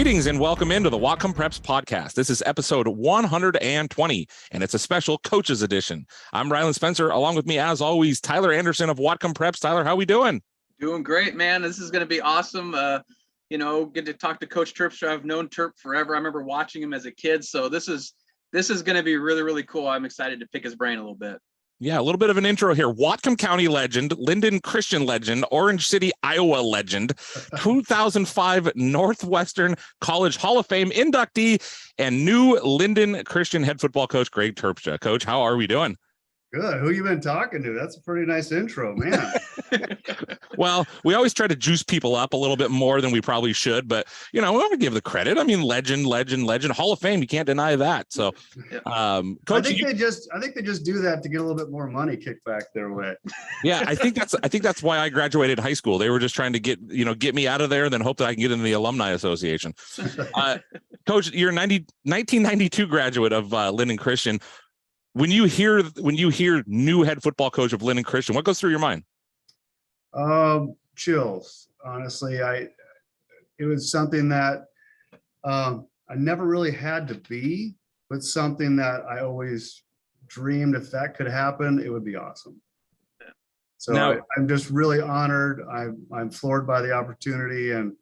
Greetings and welcome into the Whatcom Preps podcast. This is episode 120, and it's a special coaches edition. I'm Rylan Spencer. Along with me, as always, Tyler Anderson of Whatcom Preps. Tyler, how are we doing? Doing great, man. This is going to be awesome. Get to talk to Coach Terpstra. I've known Terp forever. I remember watching him as a kid. So this is going to be really, really cool. I'm excited to pick his brain a little bit. Yeah, a little bit of an intro here. Whatcom County legend, Linden Christian legend, Orange City, Iowa legend, 2005 Northwestern College Hall of Fame inductee, and new Linden Christian head football coach, Greg Terpstra. Coach, how are we doing? Good. Who you been talking to? That's a pretty nice intro, man. Well, we always try to juice people up a little bit more than we probably should, but we want to give the credit. I mean, legend, Hall of Fame. You can't deny that. So, Coach, I think they just do that to get a little bit more money kicked back their way. Yeah, I think that's why I graduated high school. They were just trying to get me out of there, and then hope that I can get into the alumni association. Coach, you're a 1992 graduate of Linden Christian. When you hear new head football coach of Linden Christian, what goes through your mind? Chills. Honestly, it was something that I never really had to be, but something that I always dreamed if that could happen, it would be awesome. So now, I'm just really honored. I'm floored by the opportunity, and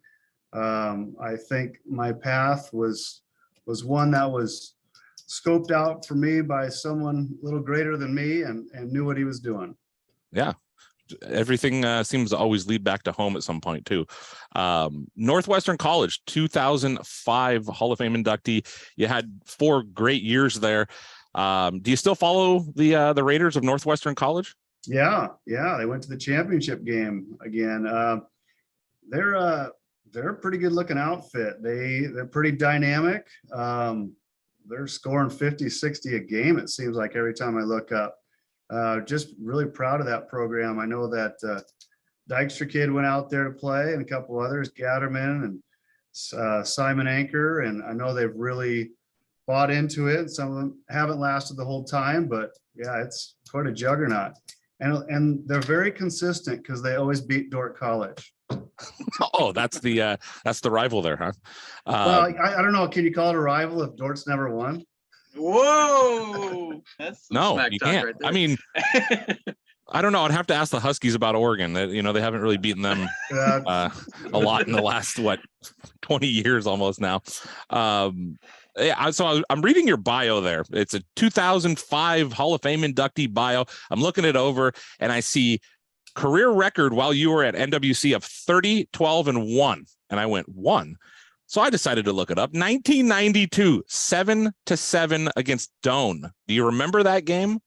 I think my path was one that was scoped out for me by someone a little greater than me and knew what he was doing. Yeah. Everything seems to always lead back to home at some point too. Northwestern College, 2005 Hall of Fame inductee. You had 4 great years there. Do you still follow the Raiders of Northwestern College? Yeah. They went to the championship game again. They're a pretty good looking outfit. They're pretty dynamic. They're scoring 50, 60 a game, it seems like, every time I look up. Just really proud of that program. I know that Dykstra kid went out there to play, and a couple others, Gatterman and Simon Anchor, and I know they've really bought into it. Some of them haven't lasted the whole time, but yeah, it's quite a juggernaut. And they're very consistent because they always beat Dordt College. Oh, that's the rival there, huh? Well, I don't know. Can you call it a rival if Dort's never won? Whoa, that's no, you can't. Right, I mean, I don't know. I'd have to ask the Huskies about Oregon. That they haven't really beaten them a lot in the last 20 years almost now. Yeah, so I'm reading your bio there. It's a 2005 Hall of Fame inductee bio. I'm looking it over, and I see career record while you were at NWC of 30, 12, and 1. And I went 1. So I decided to look it up. 1992, 7-7 against Doane. Do you remember that game?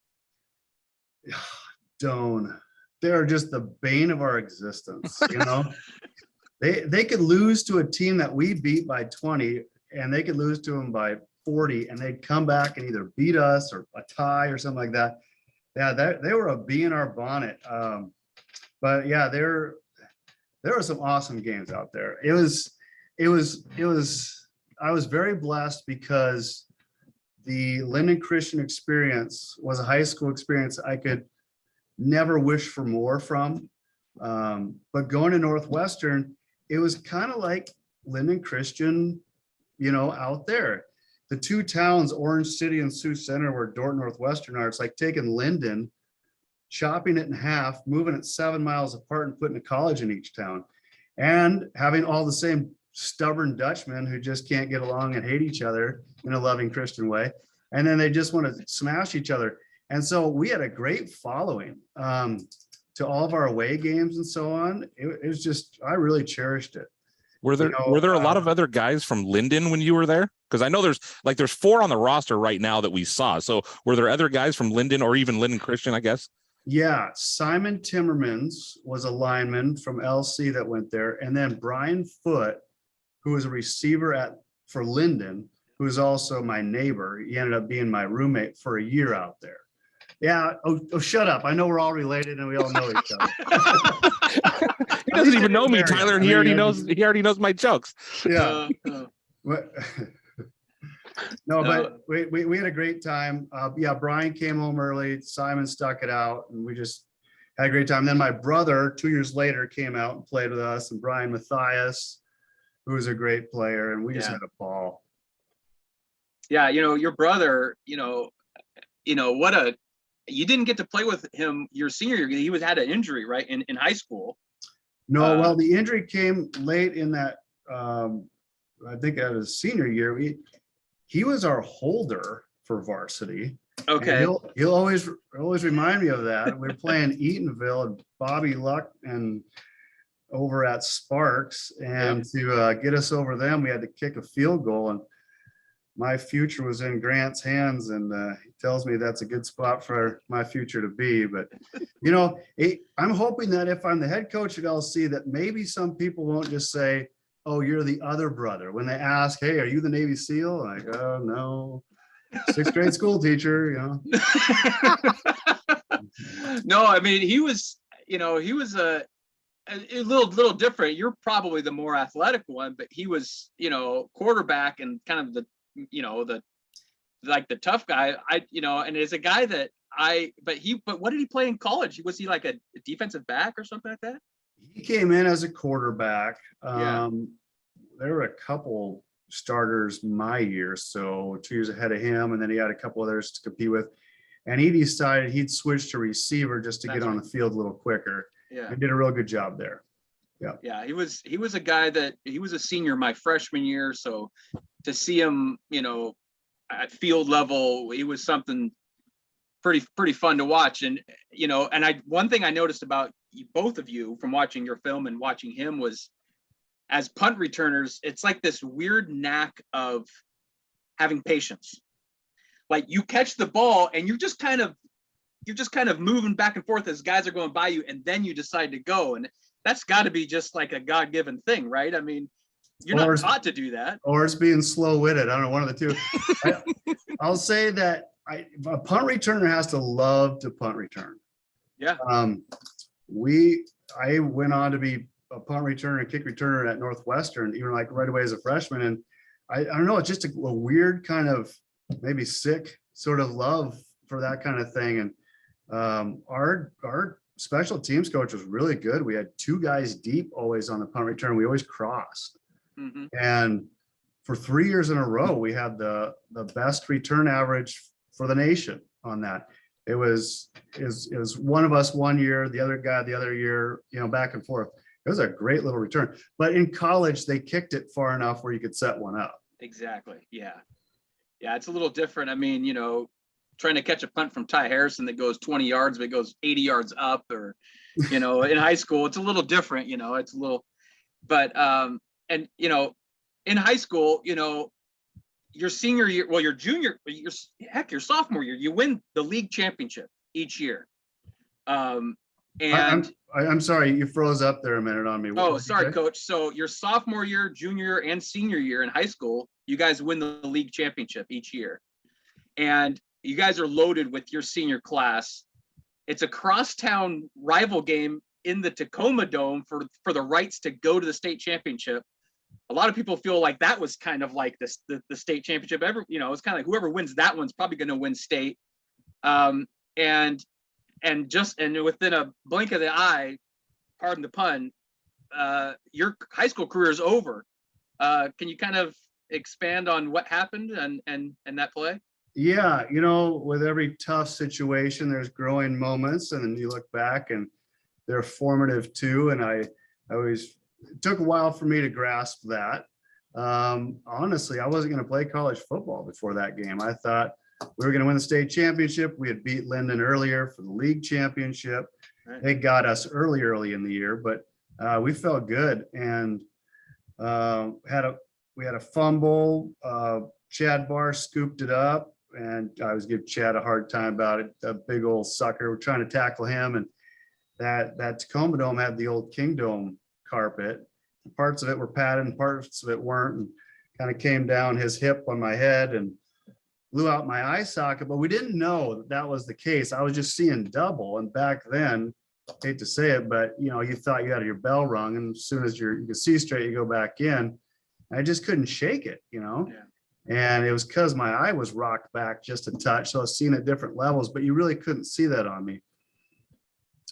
Doane. They're just the bane of our existence. They could lose to a team that we beat by 20, and they could lose to them by 40, and they'd come back and either beat us or a tie or something like that. Yeah, they were a bee in our bonnet. But yeah, there were some awesome games out there. I was very blessed because the Linden Christian experience was a high school experience I could never wish for more from. But going to Northwestern, it was kind of like Linden Christian, out there. The 2 towns, Orange City and Sioux Center, where Dordt Northwestern are, it's like taking Linden, chopping it in half, moving it 7 miles apart, and putting a college in each town, and having all the same stubborn Dutchmen who just can't get along and hate each other in a loving Christian way. And then they just want to smash each other. And so we had a great following to all of our away games and so on. It was just, I really cherished it. Were there a lot of other guys from Linden when you were there? Because I know there's 4 on the roster right now that we saw. So were there other guys from Linden or even Linden Christian, I guess? Yeah, Simon Timmermans was a lineman from LC that went there. And then Brian Foote, who was a receiver for Linden, who was also my neighbor. He ended up being my roommate for a year out there. Yeah. Oh, shut up. I know we're all related and we all know each other. He doesn't even know me, Tyler. He already knows my jokes. Yeah. But we had a great time. Brian came home early. Simon stuck it out, and we just had a great time. Then my brother, 2 years later, came out and played with us, and Brian Matthias, who was a great player, and we just Yeah. had a ball. Yeah, your brother, you didn't get to play with him your senior year. He had an injury, right, in high school. No, well, the injury came late in that. I think at his senior year, he was our holder for varsity. Okay. And he'll always remind me of that. We were playing Eatonville and Bobby Luck and over at Sparks, and to get us over them, we had to kick a field goal, and my future was in Grant's hands, and he tells me that's a good spot for my future to be. But I'm hoping that if I'm the head coach at LC, that maybe some people won't just say, "Oh, you're the other brother." When they ask, "Hey, are you the Navy SEAL?" I'm like, "Oh no, sixth grade school teacher." No, I mean he was a little different. You're probably the more athletic one, but he was quarterback and kind of the tough guy. And as a guy but what did he play in college? Was he like a defensive back or something like that? He came in as a quarterback. Yeah. There were a couple starters my year, so 2 years ahead of him, and then he had a couple others to compete with. And he decided he'd switch to receiver just to get on the field a little quicker. Yeah. He did a real good job there. Yeah. Yeah, he was a guy that he was a senior my freshman year, so to see him, at field level, he was something pretty fun to watch. And one thing I noticed about both of you from watching your film and watching him was, as punt returners, it's like this weird knack of having patience. Like you catch the ball and you're just kind of moving back and forth as guys are going by you, and then you decide to go. And that's got to be just like a God-given thing, right? I mean, you're not taught to do that. Or it's being slow-witted. I don't know, one of the two. I'll say that a punt returner has to love to punt return. Yeah. I went on to be a punt returner and kick returner at Northwestern, even like right away as a freshman. And I don't know, it's just a weird kind of maybe sick sort of love for that kind of thing. And our special teams coach was really good. We had two guys deep always on the punt return. We always crossed. Mm-hmm. And for 3 years in a row, we had the best return average for the nation on that. It was one of us one year, the other guy the other year, back and forth. It was a great little return. But in college, they kicked it far enough where you could set one up. Exactly. Yeah. Yeah, it's a little different. I mean, trying to catch a punt from Ty Harrison that goes 20 yards, but it goes 80 yards up, or, in high school, it's a little different, it's a little, but, and, in high school, your senior year, well, your junior, your sophomore year, you win the league championship each year. And I'm sorry, you froze up there a minute on me. Oh, sorry, coach. So your sophomore year, junior, and senior year in high school, you guys win the league championship each year. And you guys are loaded with your senior class. It's a crosstown rival game in the Tacoma Dome for the rights to go to the state championship. A lot of people feel like that was kind of like the state championship. It's kind of like whoever wins that one's probably going to win state. And within a blink of the eye, pardon the pun, your high school career is over. Can you kind of expand on what happened and that play? Yeah, with every tough situation, there's growing moments, and then you look back and they're formative too. And it took a while for me to grasp that. Honestly, I wasn't going to play college football before that game. I thought we were going to win the state championship. We had beat Linden earlier for the league championship. Right. They got us early in the year, but we felt good, and we had a fumble. Chad Barr scooped it up, and I was giving Chad a hard time about it. A big old sucker. We're trying to tackle him, and that Tacoma Dome had the old King Dome carpet. Parts of it were padded and parts of it weren't, and kind of came down his hip on my head and blew out my eye socket. But we didn't know that was the case. I was just seeing double. And back then, I hate to say it, but you thought you had your bell rung, and as soon as you could see straight, you go back in. I just couldn't shake it, Yeah. And it was because my eye was rocked back just a touch. So I was seeing at different levels, but you really couldn't see that on me.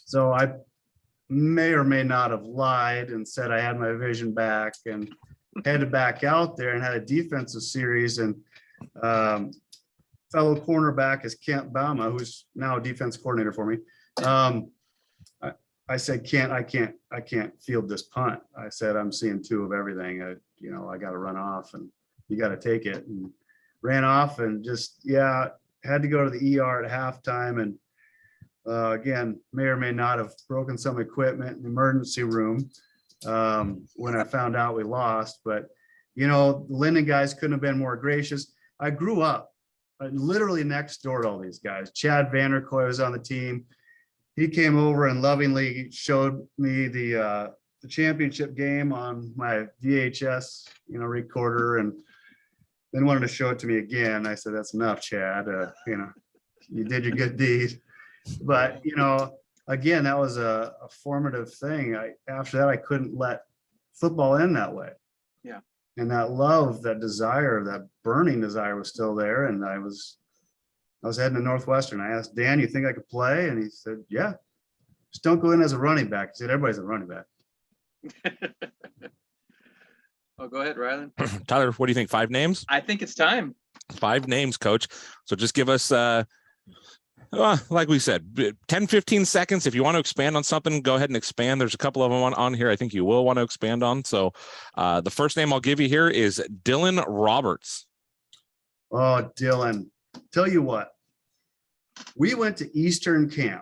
So I may or may not have lied and said I had my vision back. And had to back out there and had a defensive series, and fellow cornerback is Kent Bama, who's now a defense coordinator for me. I said, I can't field this punt. I said, I'm seeing two of everything. I got to run off, and you got to take it. And ran off, and just, had to go to the ER at halftime. And again, may or may not have broken some equipment in the emergency room when I found out we lost. But, the Linden guys couldn't have been more gracious. I grew up literally next door to all these guys. Chad Vanderkoy was on the team. He came over and lovingly showed me the championship game on my VHS, recorder, and then wanted to show it to me again. I said, that's enough, Chad. You did your good deed. But, again, that was a formative thing. After that, I couldn't let football end that way. Yeah. And that love, that desire, that burning desire was still there. And I was heading to Northwestern. I asked Dan, you think I could play? And he said, yeah, just don't go in as a running back. He said, everybody's a running back. Oh, go ahead, Rylan. Tyler, what do you think? 5 names? I think it's time. 5 names, Coach. So just give us, like we said, 10, 15 seconds. If you want to expand on something, go ahead and expand. There's a couple of them on here I think you will want to expand on. So the first name I'll give you here is Dylan Roberts. Oh, Dylan. Tell you what, we went to Eastern camp,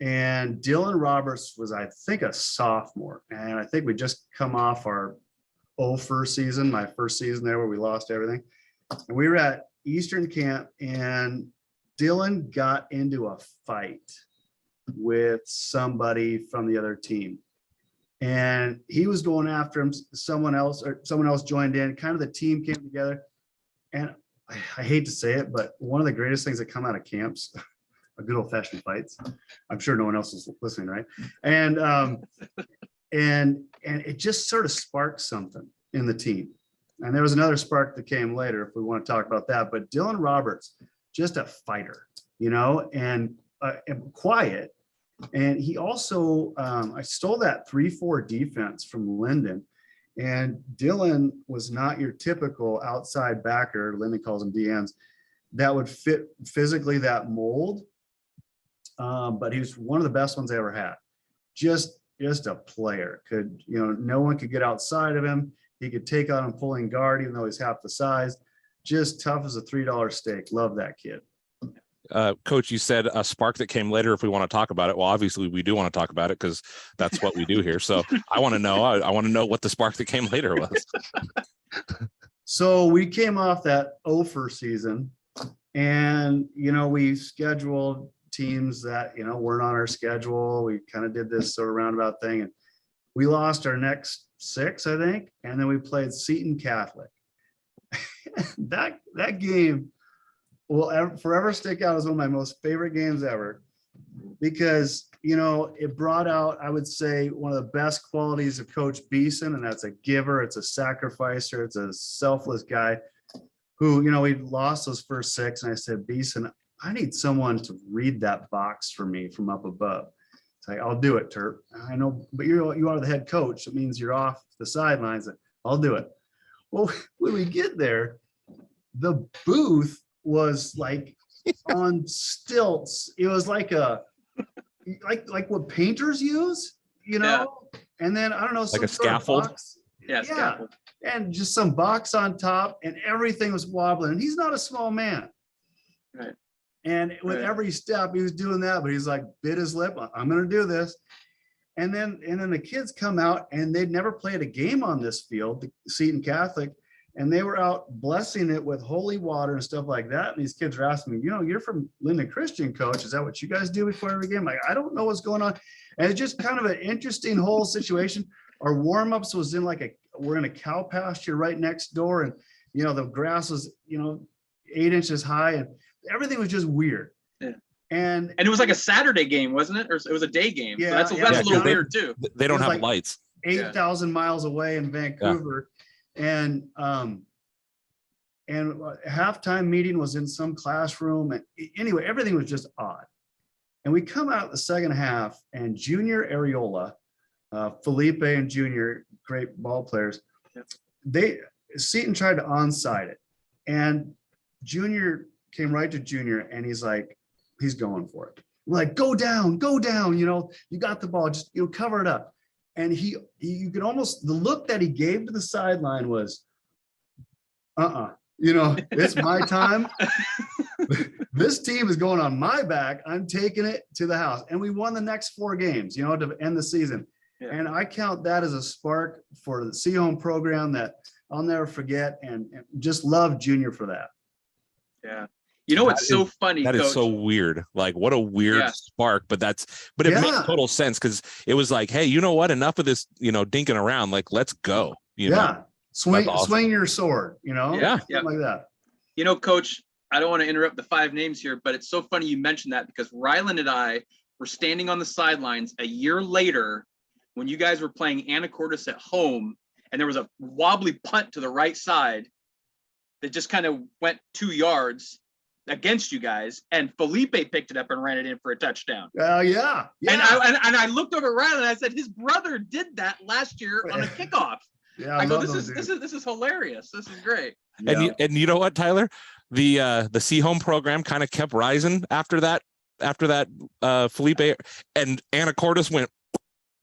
and Dylan Roberts was, I think, a sophomore. And I think we just come off our first season, my first season there where we lost everything. And we were at Eastern camp, and Dylan got into a fight with somebody from the other team. And he was going after him. Someone else joined in. Kind of the team came together. And I hate to say it, but one of the greatest things that come out of camps are good old-fashioned fights. I'm sure no one else is listening, right? And it just sort of sparked something in the team. And there was another spark that came later if we want to talk about that. But Dylan Roberts, just a fighter, and quiet. And he also, I stole that 3-4 defense from Linden. And Dylan was not your typical outside backer, Linden calls them DNs, that would fit physically that mold. But he was one of the best ones I ever had. Just a player. No one could get outside of him. He could take on a pulling guard, even though he's half the size. Just tough as a $3 steak. Love that kid. Coach, you said a spark that came later if we want to talk about it. Well, obviously we do want to talk about it because that's what we do here. So I want to know. I want to know what the spark that came later was. So we came off that first season, and we scheduled teams that weren't on our schedule. We kind of did this sort of roundabout thing, and we lost our next 6, I think, and then we played Seton Catholic. that game will forever stick out as one of my most favorite games ever, because it brought out, I would say, one of the best qualities of Coach Beeson, and that's a giver, it's a sacrificer, it's a selfless guy who, we lost those first 6, and I said, Beeson, I need someone to read that box for me from up above. It's like, I'll do it, Terp. I know, but you are the head coach. It means you're off the sidelines. I'll do it. Well, when we get there, the booth was like on stilts. It was like like what painters use, Yeah. And then I don't know, like a scaffold. Yeah, scaffold. And just some box on top, and everything was wobbling. And he's not a small man. Right. And with every step, he was doing that, but he's like, bit his lip. I'm going to do this. And then the kids come out, and they'd never played a game on this field, the Seton Catholic, and they were out blessing it with holy water and stuff like that. And these kids are asking me, you're from Linden Christian, Coach. Is that what you guys do before every game? Like, I don't know what's going on. And it's just kind of an interesting whole situation. Our warm-ups was in we're in a cow pasture right next door, and the grass was 8 inches high, and everything was just weird. Yeah. And it was like a Saturday game, wasn't it? Or it was a day game. Yeah, so that's a little weird too. They don't have lights. 8,000 miles away in Vancouver. Yeah. And halftime meeting was in some classroom. And anyway, everything was just odd. And we come out the second half, and Junior Areola, Felipe and Junior, great ball players, Seton tried to onside it, and Junior came right to Junior, and he's going for it. We're like, go down, you got the ball, just cover it up. And you could almost, the look that he gave to the sideline was, it's my time. This team is going on my back. I'm taking it to the house. And we won the next 4 games, to end the season. Yeah. And I count that as a spark for the C-Home program that I'll never forget, and just love Junior for that. Yeah. It's so funny. That Coach. Is so weird. Like, what a weird spark, but it makes total sense, because it was like, hey, you know what? Enough of this, dinking around. Like, let's go. Swing your sword, Yeah. Something like that. Coach, I don't want to interrupt the 5 names here, but it's so funny you mentioned that, because Ryland and I were standing on the sidelines a year later when you guys were playing Anacortes at home, and there was a wobbly punt to the right side that just kind of went 2 yards against you guys, and Felipe picked it up and ran it in for a touchdown. Yeah. And I looked over at Ryland and I said, his brother did that last year on a kickoff. Yeah, I go, this is hilarious. This is great. Yeah. And you know what, Tyler? The C-Home program kind of kept rising after that Felipe, and Anacortes went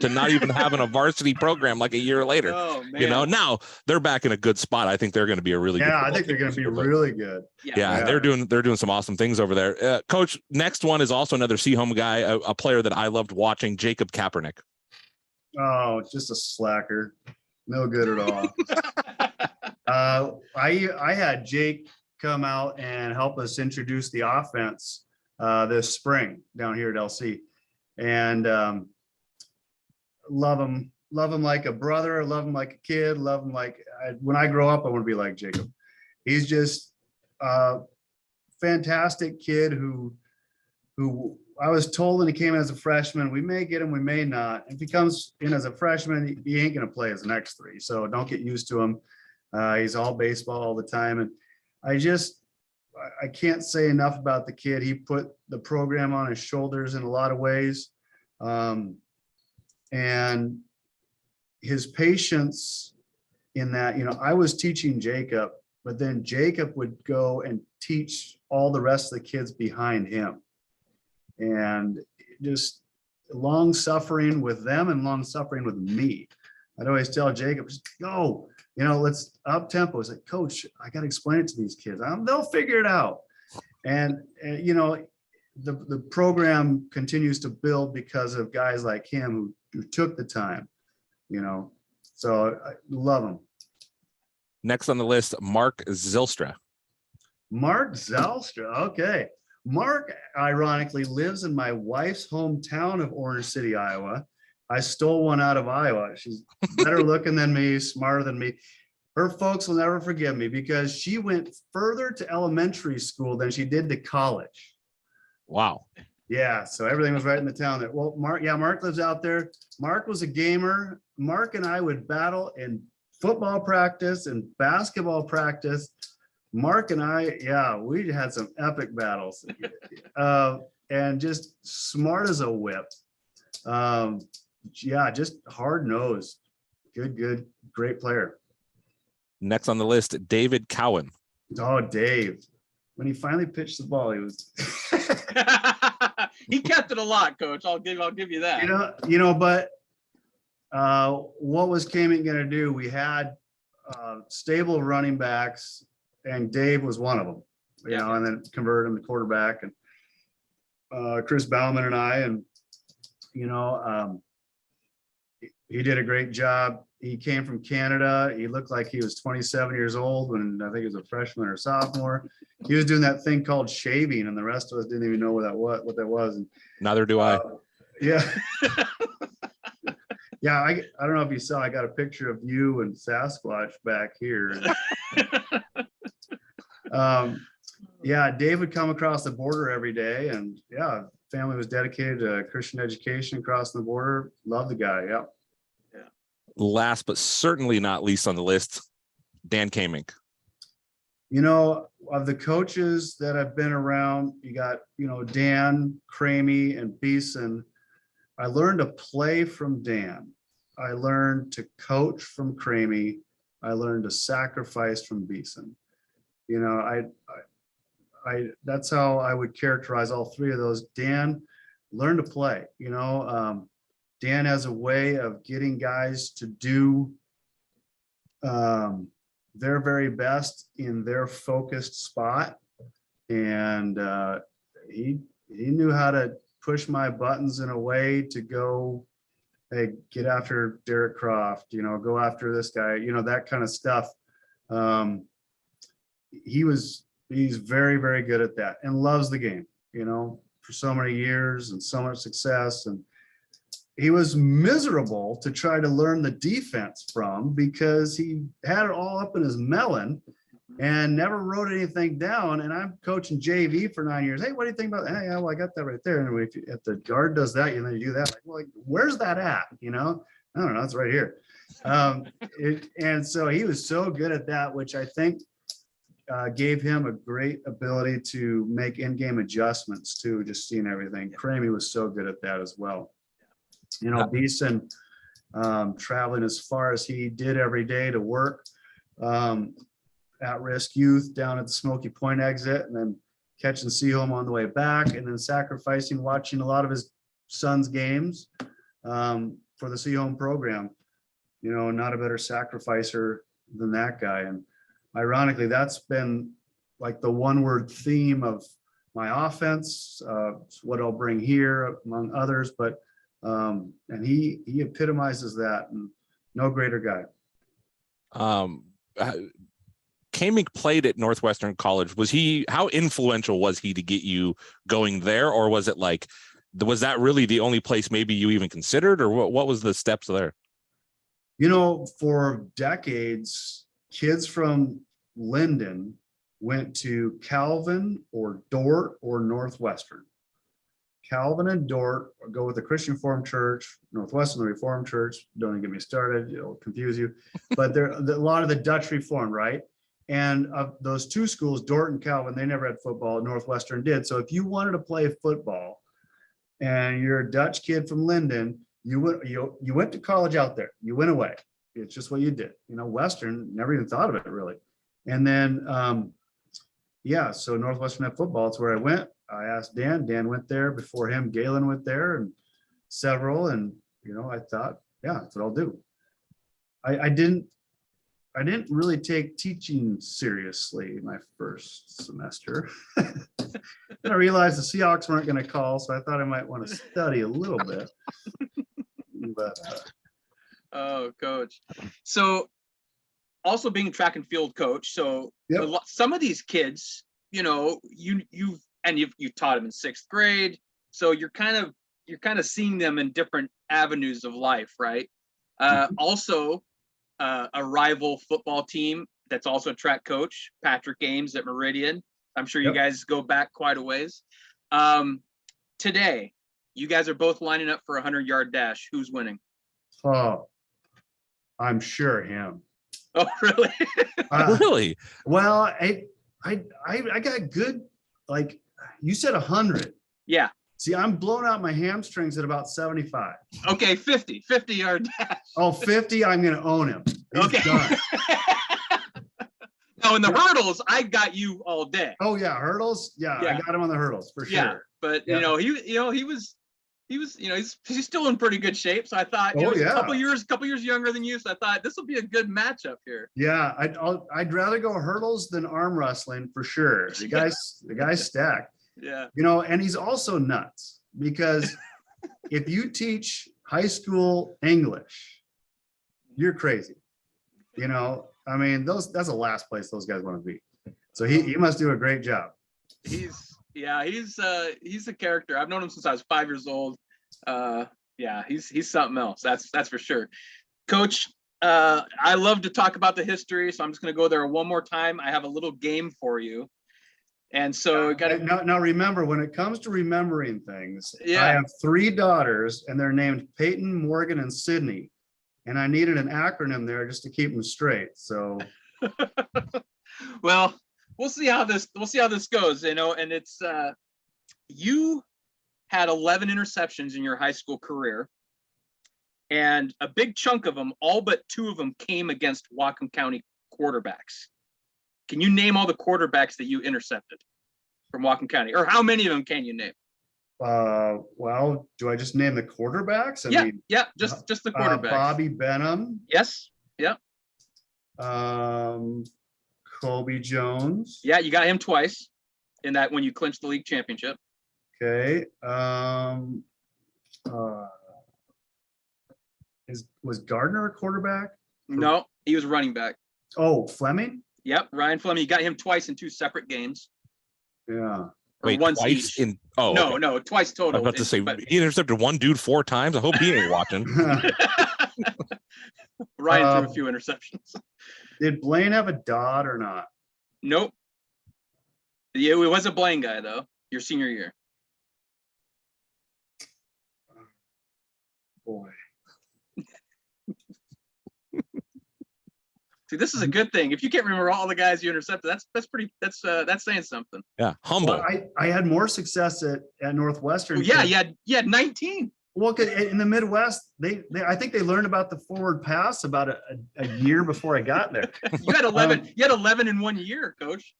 to not even having a varsity program like a year later. Oh, man. Now they're back in a good spot. I think they're going to be a really good. I think they're going to be really good. Yeah, they're doing some awesome things over there. Coach, next one is also another C-Home guy, a player that I loved watching, Jacob Kaepernick. Oh, just a slacker. No good at all. I had Jake come out and help us introduce the offense this spring down here at LC, and love him like a brother, love him like a kid, love him like, when I grow up, I want to be like Jacob. He's just a fantastic kid who I was told when he came in as a freshman, we may get him, we may not. If he comes in as a freshman, he ain't going to play his next 3. So don't get used to him. He's all baseball all the time. And I can't say enough about the kid. He put the program on his shoulders in a lot of ways. And his patience in that, I was teaching Jacob, but then Jacob would go and teach all the rest of the kids behind him. And just long suffering with them and long suffering with me. I'd always tell Jacob, just go, let's up tempo. He's like, Coach, I got to explain it to these kids. They'll figure it out. And the program continues to build because of guys like him who took the time, so I love him. Next on the list, Mark Zylstra. Mark Zylstra. Okay. Mark, ironically, lives in my wife's hometown of Orange City, Iowa. I stole one out of Iowa. She's better looking than me, smarter than me. Her folks will never forgive me because she went further to elementary school than she did to college. Wow. Yeah, so everything was right in the town there. Well, Mark lives out there. Mark was a gamer. Mark and I would battle in football practice and basketball practice. Mark and I, we had some epic battles. And just smart as a whip. Just hard-nosed. Good, great player. Next on the list, David Cowan. Oh, Dave. When he finally pitched the ball, he was he kept it a lot, Coach. I'll give you that. But what was Kamen going to do? We had stable running backs, and Dave was one of them. And then converted him to quarterback, and Chris Bauman and I, and he did a great job. He came from Canada. He looked like he was 27 years old when I think he was a freshman or sophomore. He was doing that thing called shaving, and the rest of us didn't even know what that was. And neither do I. Yeah. I don't know if you saw, I got a picture of you and Sasquatch back here. Dave would come across the border every day, and family was dedicated to Christian education across the border. Love the guy. Yeah. Last but certainly not least on the list, Dan Kamink. Of the coaches that have been around, you got, Dan, Cramey, and Beeson. I learned to play from Dan. I learned to coach from Cramey. I learned to sacrifice from Beeson. You know, that's how I would characterize all three of those. Dan, learn to play. You know, Dan has a way of getting guys to do their very best in their focused spot, and he knew how to push my buttons in a way to go, hey, get after Derek Croft, you know, go after this guy, you know, that kind of stuff. He's very, very good at that and loves the game, you know, for so many years and so much success. And he was miserable to try to learn the defense from, because he had it all up in his melon and never wrote anything down. And I'm coaching JV for 9 years. Hey, what do you think about that? Hey, well, I got that right there. And if the guard does that, and then you do that, like, where's that at? You know, I don't know. It's right here. And so he was so good at that, which I think gave him a great ability to make in-game adjustments too, just seeing everything. Cramey was so good at that as well. You know, Beeson, traveling as far as he did every day to work, at-risk youth down at the Smoky Point exit, and then catching Seaholm on the way back, and then sacrificing watching a lot of his son's games for the Seaholm program. You know, not a better sacrificer than that guy. And ironically, that's been like the one-word theme of my offense. It's what I'll bring here, among others. But and he epitomizes that, and no greater guy. Kamink played at Northwestern College. How influential was he to get you going there, or was that really the only place maybe you even considered, or what was the steps there? You know, for decades, kids from Linden went to Calvin or Dort or Northwestern. Calvin and Dort go with the Christian Reformed Church, Northwestern, the Reformed Church. Don't even get me started, it'll confuse you. But they're a lot of the Dutch Reformed, right? And of those two schools, Dort and Calvin, they never had football. Northwestern did. So if you wanted to play football and you're a Dutch kid from Linden, you went to college out there. You went away. It's just what you did. You know, Western never even thought of it really. And then, so Northwestern had football. It's where I went. I asked Dan. Dan went there before him. Galen went there, and several. And you know, I thought, yeah, that's what I'll do. I didn't really take teaching seriously my first semester. I realized the Seahawks weren't going to call, so I thought I might want to study a little bit. But oh, coach. So also being a track and field coach. So yep. Some of these kids, you know, you taught them in 6th grade. So you're kind of seeing them in different avenues of life, right? Also a rival football team that's also a track coach, Patrick Ames at Meridian. I'm sure you guys go back quite a ways. Today, you guys are both lining up for a 100-yard dash. Who's winning? Oh, I'm sure him. Oh, really? Really? Well, I got good. Like you said, 100. Yeah. See, I'm blowing out my hamstrings at about 75. Okay, 50-yard dash. Oh, 50, I'm going to own him. He's okay. Done. Now in the hurdles, I got you all day. Oh yeah, hurdles. Yeah, I got him on the hurdles for sure. Yeah, but he was he's still in pretty good shape. So I thought, he's a couple years younger than you. So I thought this will be a good matchup here. Yeah, I'd rather go hurdles than arm wrestling for sure. The guy's stacked. Yeah. You know, and he's also nuts, because if you teach high school English, you're crazy. You know, I mean, that's the last place those guys want to be. So he must do a great job. He's a character. I've known him since I was 5 years old. He's something else. That's for sure. Coach, I love to talk about the history, so I'm just going to go there one more time. I have a little game for you. And so now remember, when it comes to remembering things, I have 3 daughters, and they're named Peyton, Morgan, and Sydney. And I needed an acronym there just to keep them straight. So well, we'll see how this goes, you know. And it's you had 11 interceptions in your high school career. And a big chunk of them, all but 2 of them, came against Whatcom County quarterbacks. Can you name all the quarterbacks that you intercepted from Whatcom County? Or how many of them can you name? Well, do I just name the quarterbacks? Just the quarterbacks. Bobby Benham. Yes. Yeah. Kobe Jones. Yeah, you got him twice in that when you clinched the league championship. Okay. Was Gardner a quarterback? No, he was running back. Oh, Fleming? Yep, Ryan Fleming. You got him twice in 2 separate games. Yeah. Or Wait, once twice each. No, twice total. I was about to say, he intercepted one dude 4 times. I hope he ain't watching. Ryan threw a few interceptions. Did Blaine have a dot or not? Nope. Yeah, it was a Blaine guy though. Your senior year. Boy. See, this is a good thing. If you can't remember all the guys you intercepted, that's saying something. Yeah, humble. Well, I had more success at Northwestern. Well, yeah, you had 19. Well, in the Midwest, I think they learned about the forward pass about a year before I got there. You had 11. You had 11 in 1 year, Coach.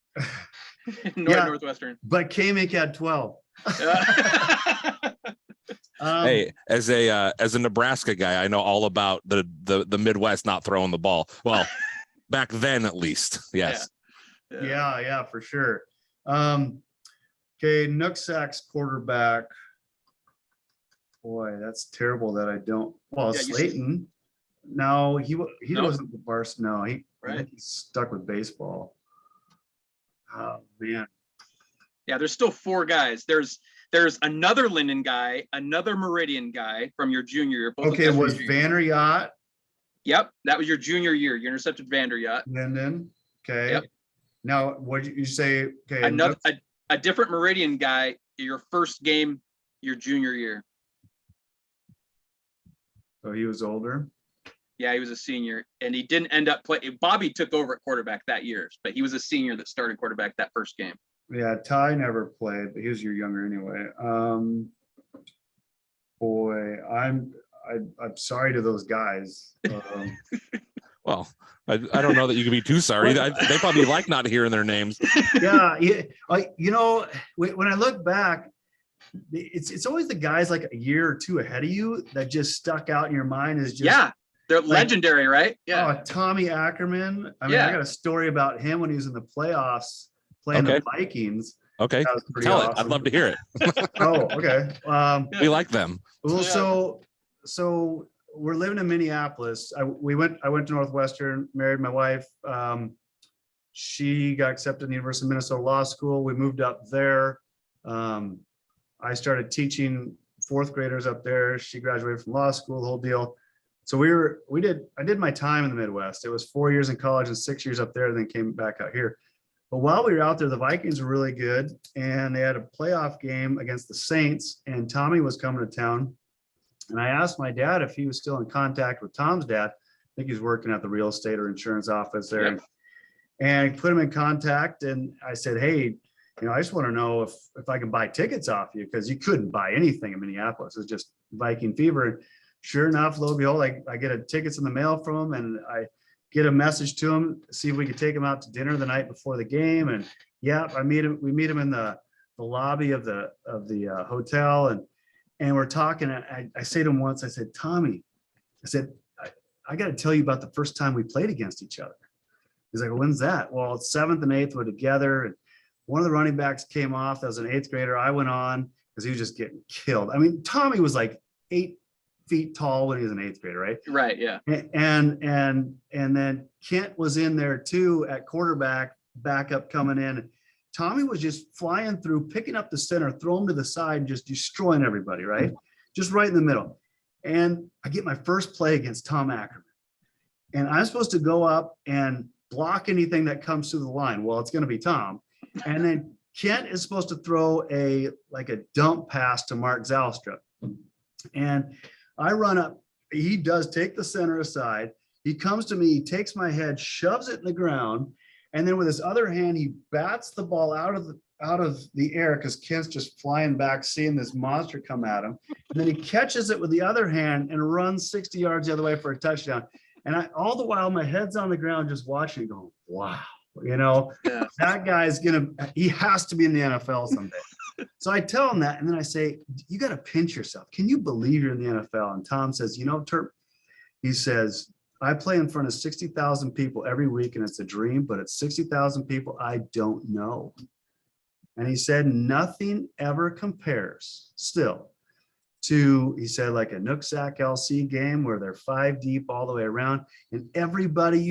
Northwestern. But K-Mink had 12. Hey, as a Nebraska guy, I know all about the Midwest not throwing the ball. Well, back then at least, yes. Yeah, for sure. Okay, Nooksack's quarterback. Boy, that's terrible that I don't. Well, Slayton. No, he wasn't the varsity. No, I think he's stuck with baseball. Oh man. Yeah, there's still 4 guys. There's another Linden guy, another Meridian guy from your junior year. Okay, was Vander Yacht? Yep, that was your junior year. You intercepted Vander Yacht. Linden. Okay. Yep. Now, what did you say? Okay. Another a different Meridian guy. Your first game, your junior year. So he was older. Yeah, he was a senior, and he didn't end up playing. Bobby took over at quarterback that year, but he was a senior that started quarterback that first game. Yeah, Ty never played, but he was your younger anyway. Boy, I'm sorry to those guys. Well, I don't know that you can be too sorry. They probably like not hearing their names. Yeah, when I look back, it's always the guys like a year or 2 ahead of you that just stuck out in your mind as just they're legendary, right? Yeah. Oh, Tommy Ackerman. I mean, I got a story about him when he was in the playoffs playing the Vikings. Okay, tell it. I'd love to hear it. Oh, okay. We like them. Well, so we're living in Minneapolis. I went to Northwestern, married my wife. She got accepted in the University of Minnesota Law School. We moved up there. I started teaching 4th graders up there. She graduated from law school, the whole deal. So I did my time in the Midwest. It was 4 years in college and 6 years up there, and then came back out here. But while we were out there, the Vikings were really good, and they had a playoff game against the Saints, and Tommy was coming to town. And I asked my dad if he was still in contact with Tom's dad. I think he's working at the real estate or insurance office there. Yep. And put him in contact, and I said, hey, I just want to know if I can buy tickets off you, because you couldn't buy anything in Minneapolis. It was just Viking fever. And sure enough, lo and behold, I get tickets in the mail from him, and I get a message to him, see if we could take him out to dinner the night before the game. And we meet him in the lobby of the hotel, and we're talking. I say to him once, I said, Tommy, I said, I got to tell you about the first time we played against each other. He's like, when's that? Well, 7th and 8th were together, and one of the running backs came off. That was an 8th grader. I went on because he was just getting killed. I mean, Tommy was like 8 feet tall when he was an 8th grader, right? Right. Yeah. And then Kent was in there too at quarterback, backup coming in. Tommy was just flying through, picking up the center, throw him to the side, and just destroying everybody, right? Just right in the middle. And I get my first play against Tom Ackerman. And I'm supposed to go up and block anything that comes through the line. Well, it's going to be Tom. And then Kent is supposed to throw a dump pass to Mark Zalstra. And I run up. He does take the center aside. He comes to me, he takes my head, shoves it in the ground. And then with his other hand, he bats the ball out of the air because Kent's just flying back, seeing this monster come at him. And then he catches it with the other hand and runs 60 yards the other way for a touchdown. And all the while, my head's on the ground just watching, going, wow, that guy's he has to be in the NFL someday. So I tell him that, and then I say, you got to pinch yourself. Can you believe you're in the NFL? And Tom says, Terp, he says, I play in front of 60,000 people every week, and it's a dream, but it's 60,000 people I don't know. And he said, nothing ever compares still to, he said, like a Nooksack LC game where they're 5 deep all the way around, and everybody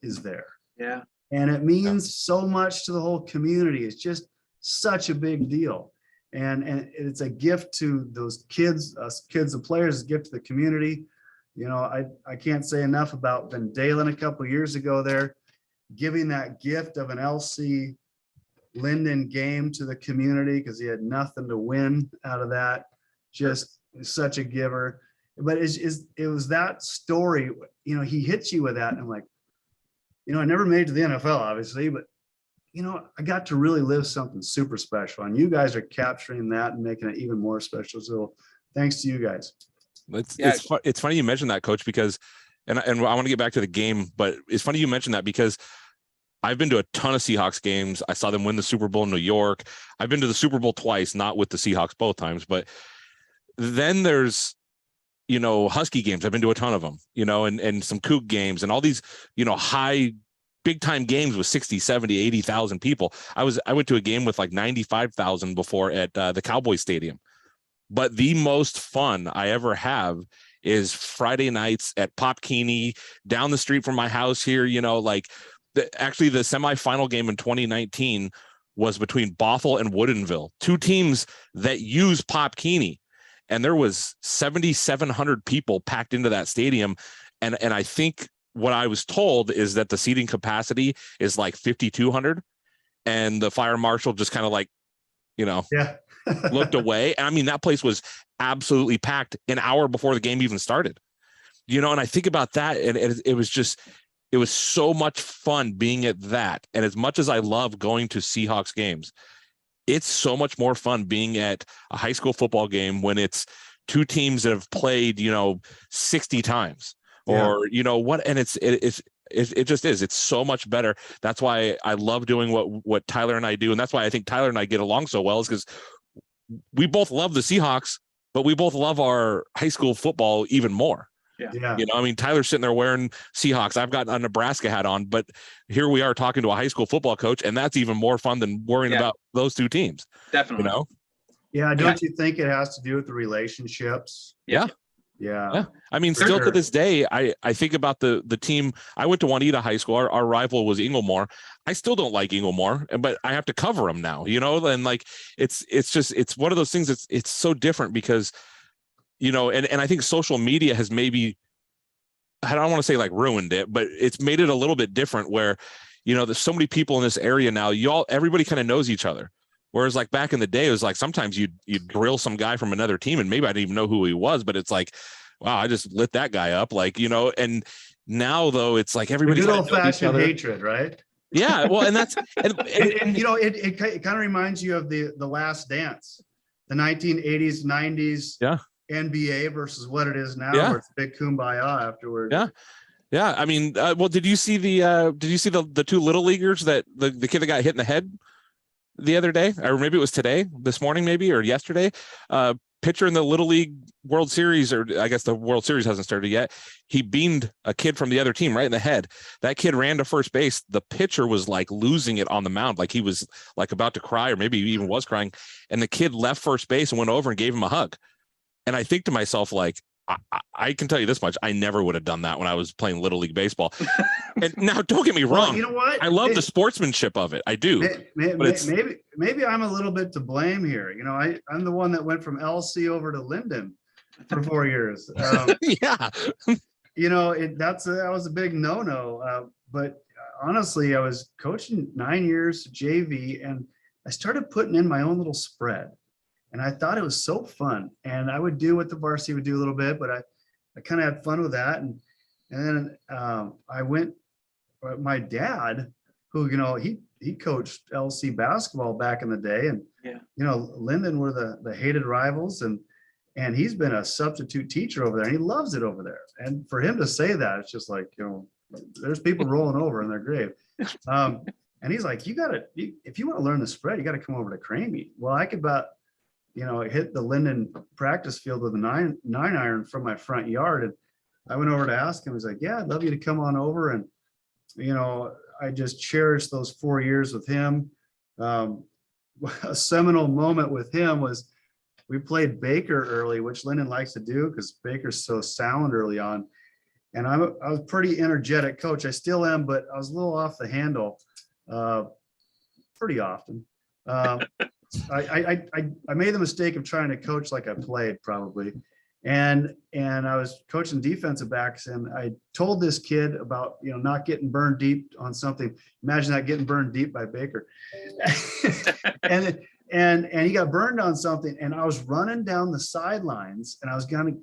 is there. Yeah. And it means so much to the whole community. It's just such a big deal. And it's a gift to those kids, us kids and players, a gift to the community. I can't say enough about Ben Dalen a couple of years ago there, giving that gift of an LC Linden game to the community because he had nothing to win out of that. Just such a giver. But it was that story, he hits you with that. And I'm like, I never made it to the NFL, obviously, but I got to really live something super special, and you guys are capturing that and making it even more special. So thanks to you guys. It's funny you mentioned that, Coach, because, and I want to get back to the game, but it's funny you mentioned that because I've been to a ton of Seahawks games. I saw them win the Super Bowl in New York. I've been to the Super Bowl twice, not with the Seahawks both times, but then there's, Husky games. I've been to a ton of them, and some Coug games and all these, high big time games with 60, 70, 80,000 people. I went to a game with like 95,000 before at the Cowboys Stadium. But the most fun I ever have is Friday nights at Pop Keeney down the street from my house here. Actually the semifinal game in 2019 was between Bothell and Woodinville, 2 teams that use Pop Keeney. And there was 7,700 people packed into that stadium. And I think what I was told is that the seating capacity is like 5,200, and the fire marshal just kind of like, looked away. And I mean, that place was absolutely packed an hour before the game even started, and I think about that, and it was so much fun being at that. And as much as I love going to Seahawks games, it's so much more fun being at a high school football game when it's 2 teams that have played, 60 times. Or, and it just is. It's so much better. That's why I love doing what Tyler and I do. And that's why I think Tyler and I get along so well, is because we both love the Seahawks, but we both love our high school football even more. Yeah. Tyler's sitting there wearing Seahawks. I've got a Nebraska hat on, but here we are talking to a high school football coach, and that's even more fun than worrying about those 2 teams. Definitely. Yeah. Don't you think it has to do with the relationships? Yeah. Yeah. I mean, still to this day, I think about the team. I went to Juanita High School. Our rival was Inglemoor. I still don't like Inglemoor, but I have to cover them now, and like, it's one of those things. It's so different because, and I think social media has maybe, I don't want to say like ruined it, but it's made it a little bit different where, there's so many people in this area now, everybody kind of knows each other. Whereas like back in the day, it was like sometimes you'd grill some guy from another team and maybe I didn't even know who he was, but it's like, wow, I just lit that guy up. Like, and now though, it's like everybody's good old fashioned hatred, right? Yeah. Well, and that's, and it kind of reminds you of the Last Dance, the 1980s, 90s NBA versus what it is now, where it's big kumbaya afterward. Yeah. Yeah. I mean, well, did you see the 2 little leaguers that the kid that got hit in the head the other day, or maybe it was this morning, maybe, or yesterday, pitcher in the Little League World Series, or I guess the World Series hasn't started yet. He beamed a kid from the other team right in the head. That kid ran to first base. The pitcher was like losing it on the mound. Like he was like about to cry, or maybe he even was crying. And the kid left first base and went over and gave him a hug. And I think to myself, like, I can tell you this much. I never would have done that when I was playing Little League baseball. And now don't get me wrong. Well, you know what? I love the sportsmanship of it. I do. Maybe I'm a little bit to blame here. I'm the one that went from LC over to Linden for 4 years. Yeah. That was a big no-no. But honestly, I was coaching 9 years JV, and I started putting in my own little spread. And I thought it was so fun. And I would do what the varsity would do a little bit, but I kind of had fun with that. And then I went, my dad, who, he coached LC basketball back in the day. And, Linden were the hated rivals, and he's been a substitute teacher over there, and he loves it over there. And for him to say that, it's just like, there's people rolling over in their grave. And he's like, if you want to learn the spread, you got to come over to Cramey. Well, I could about, hit the Linden practice field with a nine iron from my front yard. And I went over to ask him. He's like, yeah, I'd love you to come on over. And, I just cherished those 4 years with him. A seminal moment with him was we played Baker early, which Linden likes to do because Baker's so sound early on. And I was pretty energetic coach. I still am, but I was a little off the handle pretty often. I made the mistake of trying to coach like I played probably. And I was coaching defensive backs, and I told this kid about, not getting burned deep on something. Imagine that, getting burned deep by Baker. and he got burned on something, and I was running down the sidelines, and I was gonna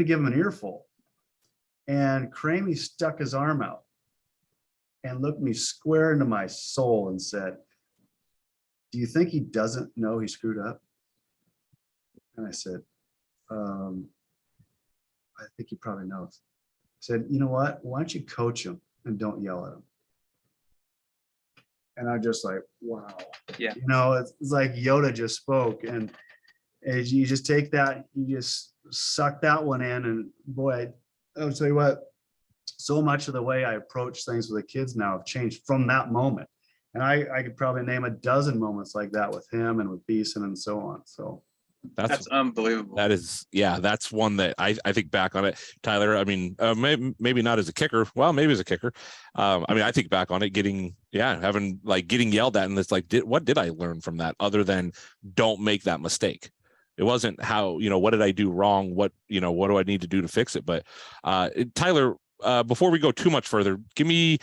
give him an earful. And Cramey stuck his arm out and looked me square into my soul and said, "Do you think he doesn't know he screwed up?" And I said, I think he probably knows. I said, you know what? Why don't you coach him and don't yell at him? And I'm just like, wow. Yeah. It's like Yoda just spoke. And as you just take that, you just suck that one in. And boy, I'll tell you what, so much of the way I approach things with the kids now have changed from that moment. And I could probably name a dozen moments like that with him and with Beeson and so on. So that's unbelievable. That is, that's one that I think back on it, Tyler. I mean, maybe not as a kicker. Well, maybe as a kicker. I think back on it, getting yelled at, and it's like, what did I learn from that other than don't make that mistake? It wasn't how, what did I do wrong? What do I need to do to fix it? But Tyler, before we go too much further, give me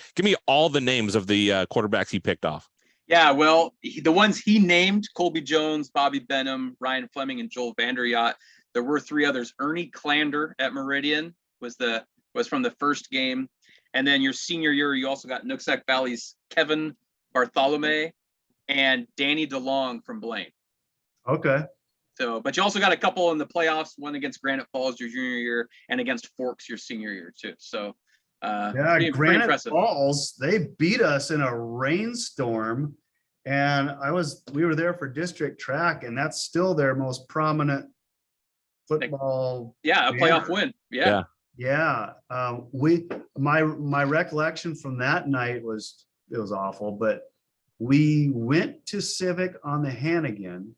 all the names of the quarterbacks he picked off. Yeah, well, the ones he named: Colby Jones, Bobby Benham, Ryan Fleming, and Joel Vanderyacht. There were 3 others. Ernie Clander at Meridian was from the first game. And then your senior year, you also got Nooksack Valley's Kevin Bartholomew and Danny DeLong from Blaine. Okay. So, but you also got a couple in the playoffs, one against Granite Falls your junior year and against Forks your senior year too. So Granite Falls, they beat us in a rainstorm, and we were there for district track, and that's still their most prominent football. Yeah, a playoff win. Yeah. My recollection from that night it was awful, but we went to Civic on the Hannigan,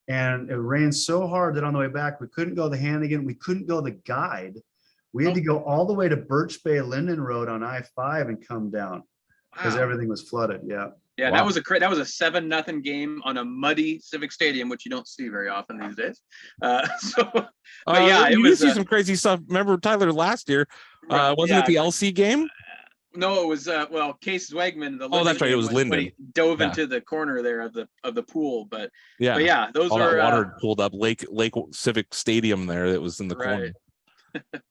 and it rained so hard that on the way back we couldn't go the Hannigan, we couldn't go the guide. We had to go all the way to Birch Bay Linden Road on I-5 and come down because everything was flooded. Yeah. Yeah, wow. That was a 7-0 game on a muddy Civic Stadium, which you don't see very often these days. You did see some crazy stuff. Remember Tyler last year? Wasn't it the LC game? No, it was Case Wegman. That's right. It was Linden. He dove into the corner there of the pool, but those all are that water pulled up Lake Civic Stadium there. That was in the corner.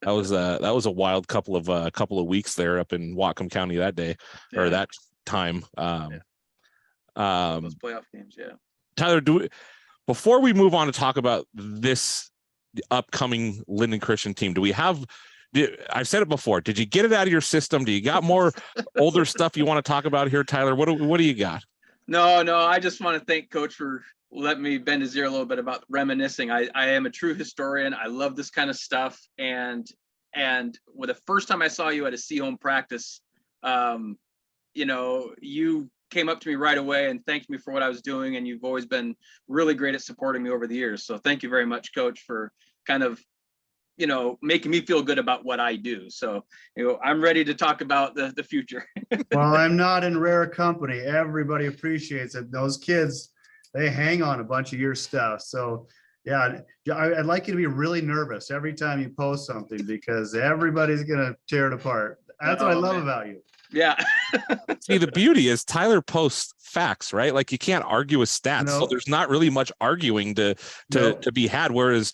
That was a wild couple of weeks there up in Whatcom County that day or that time. Those playoff games, Tyler, before we move on to talk about this upcoming Linden Christian team, I've said it before. Did you get it out of your system? Do you got more older stuff you want to talk about here, Tyler? What do you got? No. I just want to thank Coach for letting me bend his ear a little bit about reminiscing. I am a true historian. I love this kind of stuff. And with the first time I saw you at a C home practice, you came up to me right away and thanked me for what I was doing. And you've always been really great at supporting me over the years. So thank you very much, Coach, for kind of, making me feel good about what I do. So, I'm ready to talk about the future. Well, I'm not in rare company. Everybody appreciates it. Those kids, they hang on a bunch of your stuff. So yeah, I'd like you to be really nervous every time you post something because everybody's going to tear it apart. That's what I love about you. Yeah. See, the beauty is Tyler posts facts, right? Like you can't argue with stats. No. So there's not really much arguing to be had. Whereas,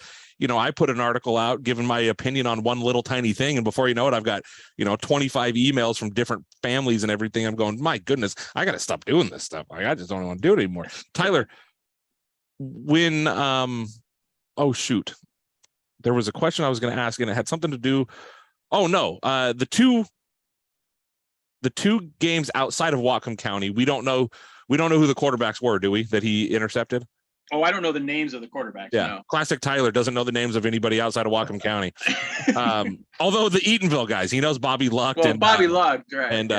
I put an article out giving my opinion on one little tiny thing, and before you know it, I've got 25 emails from different families and everything. I'm going, my goodness, I got to stop doing this stuff. I just don't want to do it anymore. Tyler, when oh shoot, there was a question I was going to ask, and it had something to do. Oh no, the two games outside of Whatcom County, we don't know who the quarterbacks were, do we? That he intercepted. Oh, I don't know the names of the quarterbacks. Yeah, no. Classic Tyler doesn't know the names of anybody outside of Whatcom County. Although the Eatonville guys, he knows Bobby Luck and Bobby Luck, right? And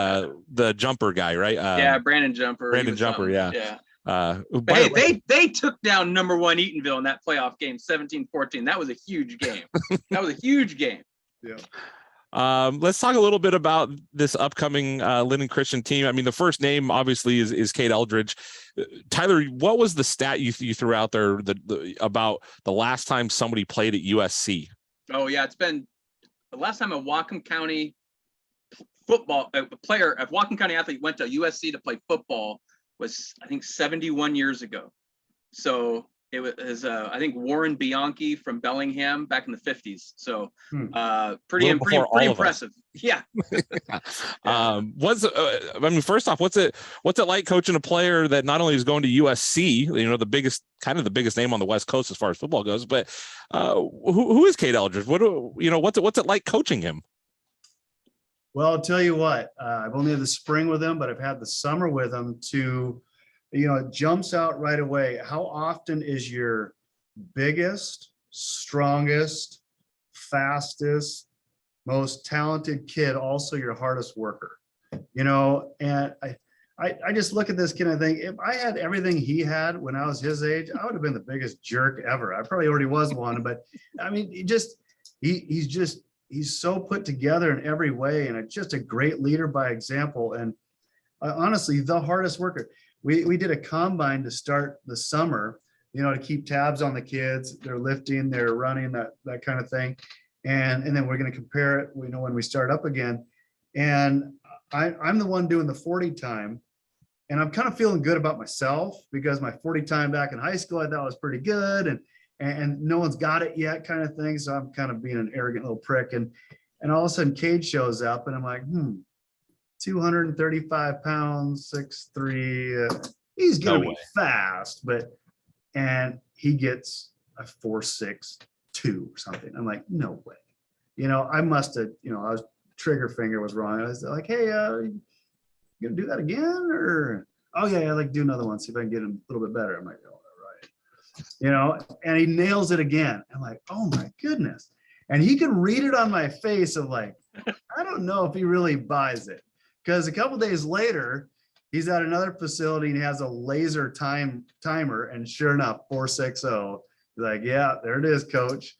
the jumper guy, right? Brandon Jumper. Yeah. They took down number 1 Eatonville in that playoff game, 17-14. That was a huge game. Yeah. Let's talk a little bit about this upcoming Linden Christian team. I mean, the first name obviously is Kate Eldridge. Tyler, what was the stat you threw out there about the last time somebody played at USC? Oh yeah, it's been the last time a Whatcom County football player, a Whatcom County athlete went to USC to play football was, I think, 71 years ago. So it was I think Warren Bianchi from Bellingham back in the 50s. So pretty impressive. Yeah. First off, what's it like coaching a player that not only is going to USC, the biggest name on the West Coast as far as football goes, but who is Kate Eldridge? What's it like coaching him? Well, I'll tell you what, I've only had the spring with him, but I've had the summer with him to, it jumps out right away. How often is your biggest, strongest, fastest, most talented kid also your hardest worker? And I just look at this kid and I think, if I had everything he had when I was his age, I would have been the biggest jerk ever. I probably already was one, but I mean, he's so put together in every way, and it's just a great leader by example. And honestly, the hardest worker. We did a combine to start the summer, to keep tabs on the kids. They're lifting, they're running, that kind of thing. And then we're going to compare it, when we start up again. And I'm the one doing the 40 time. And I'm kind of feeling good about myself because my 40 time back in high school, I thought was pretty good. And no one's got it yet, kind of thing. So I'm kind of being an arrogant little prick. And all of a sudden Cade shows up and I'm like, 235 pounds, 6'3". He's gonna be fast, and he gets a 4.62 or something. I'm like, no way. I must have, I was trigger finger was wrong. I was like, hey, you gonna do that again? Or oh yeah, I'd like to do another one, see if I can get him a little bit better. I'm like, oh, all right. And he nails it again. I'm like, oh my goodness. And he could read it on my face of like, I don't know if he really buys it. Because a couple days later, he's at another facility and he has a laser timer, and sure enough, 4.60. He's like, yeah, there it is, coach.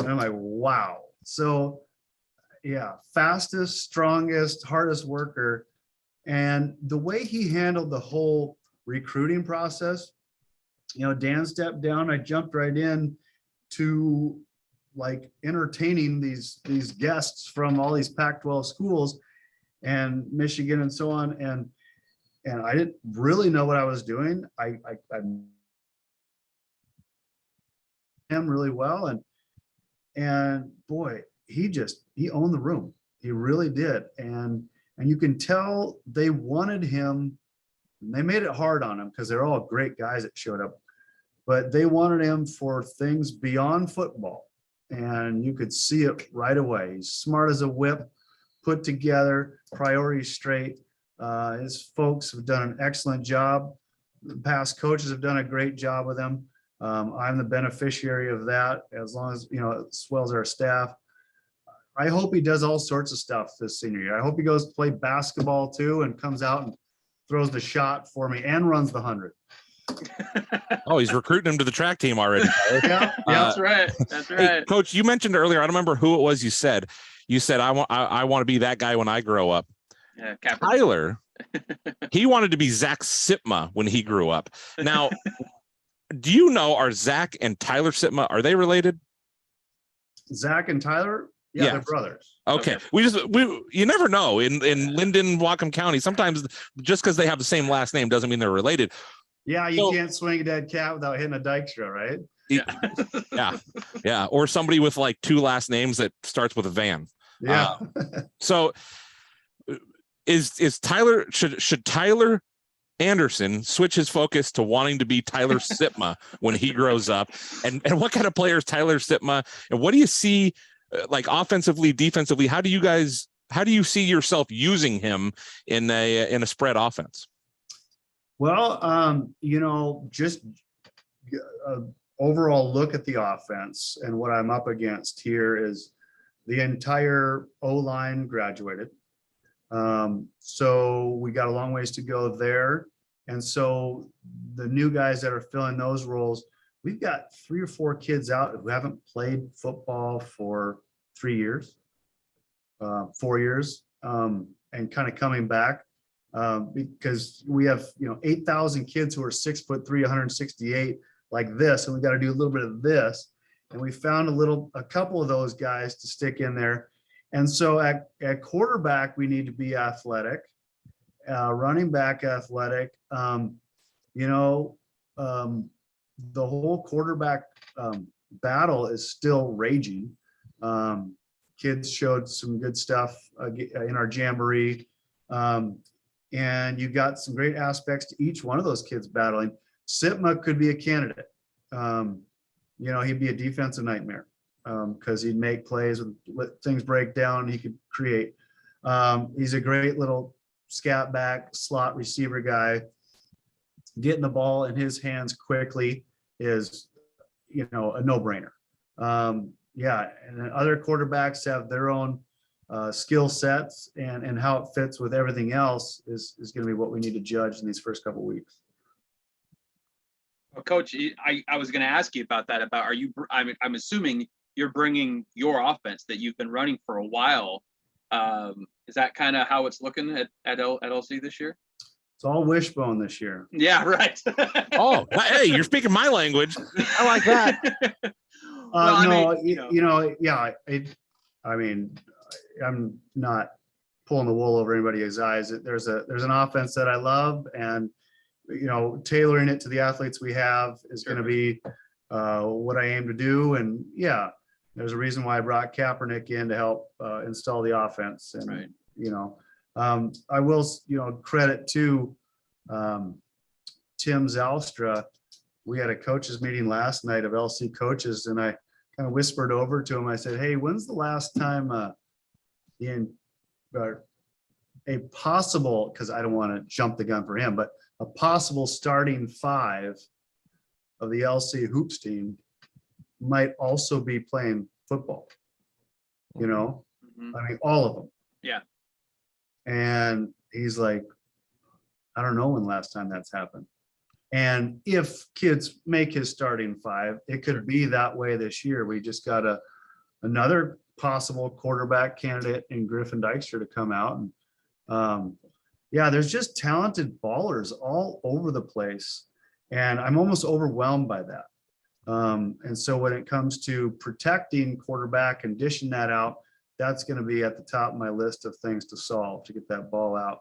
And I'm like, wow. So yeah, fastest, strongest, hardest worker. And the way he handled the whole recruiting process, Dan stepped down, I jumped right in to like entertaining these guests from all these Pac-12 schools and Michigan and so on. And I didn't really know what I was doing. I am really well. And boy, he owned the room. He really did. And you can tell they wanted him. They made it hard on him because they're all great guys that showed up, but they wanted him for things beyond football. And you could see it right away. He's smart as a whip, put together, priorities straight. His folks have done an excellent job. The past coaches have done a great job with him. I'm the beneficiary of that, as long as, it swells our staff. I hope he does all sorts of stuff this senior year. I hope he goes to play basketball too and comes out and throws the shot for me and runs the 100. Oh, he's recruiting him to the track team already. Yeah, that's right. That's right. Hey, Coach, you mentioned earlier, I don't remember who it was you said I want to be that guy when I grow up. Yeah, Tyler, he wanted to be Zach Sitma when he grew up. Now, do you know, are Zach and Tyler Sitma, are they related? Zach and Tyler? Yeah, they're brothers. Okay. You never know in Linden, Whatcom County. Sometimes just because they have the same last name doesn't mean they're related. Yeah, you can't swing a dead cat without hitting a Dykstra, right? Yeah. Or somebody with like 2 last names that starts with a Van. Yeah. So is Tyler, should Tyler Anderson switch his focus to wanting to be Tyler Sitma when he grows up? And what kind of player is Tyler Sitma? And what do you see like offensively, defensively? How do you see yourself using him in a spread offense? Well, just overall look at the offense, and what I'm up against here is the entire O-line graduated. So we got a long ways to go there. And so the new guys that are filling those roles, we've got 3 or 4 kids out who haven't played football for 3 years, 4 years, and kind of coming back, because we have, 8,000 kids who are 6'3", 168 like this. And we got to do a little bit of this. And we found a couple of those guys to stick in there. And so at quarterback, we need to be athletic, running back athletic. The whole quarterback battle is still raging. Kids showed some good stuff in our jamboree. And you've got some great aspects to each one of those kids battling. Sitma could be a candidate. He'd be a defensive nightmare. Because he'd make plays and let things break down. He could create. He's a great little scat back slot receiver guy. Getting the ball in his hands quickly is, a no-brainer. And then other quarterbacks have their own skill sets, and how it fits with everything else is going to be what we need to judge in these first couple of weeks. Well, Coach, I was going to ask you about that. I'm assuming you're bringing your offense that you've been running for a while. Is that kind of how it's looking at LC this year? It's all wishbone this year. Yeah, right. Oh, hey, you're speaking my language. I like that. I'm not pulling the wool over anybody's eyes. There's an offense that I love, and tailoring it to the athletes we have is going to be what I aim to do. And there's a reason why I brought Kaepernick in to help install the offense. And right. I will credit to Tim Zalstra. We had a coaches meeting last night of LC coaches, and I kind of whispered over to him. I said, "Hey, when's the last time a possible," because I don't want to jump the gun for him, but a possible starting 5 of the LC hoops team might also be playing football, Mm-hmm. I mean, all of them. Yeah. And he's like, I don't know when the last time that's happened. And if kids make his starting 5, it could be that way this year. We just got another possible quarterback candidate in Griffin Dykstra to come out. And there's just talented ballers all over the place. And I'm almost overwhelmed by that. And so when it comes to protecting quarterback and dishing that out, that's going to be at the top of my list of things to solve to get that ball out.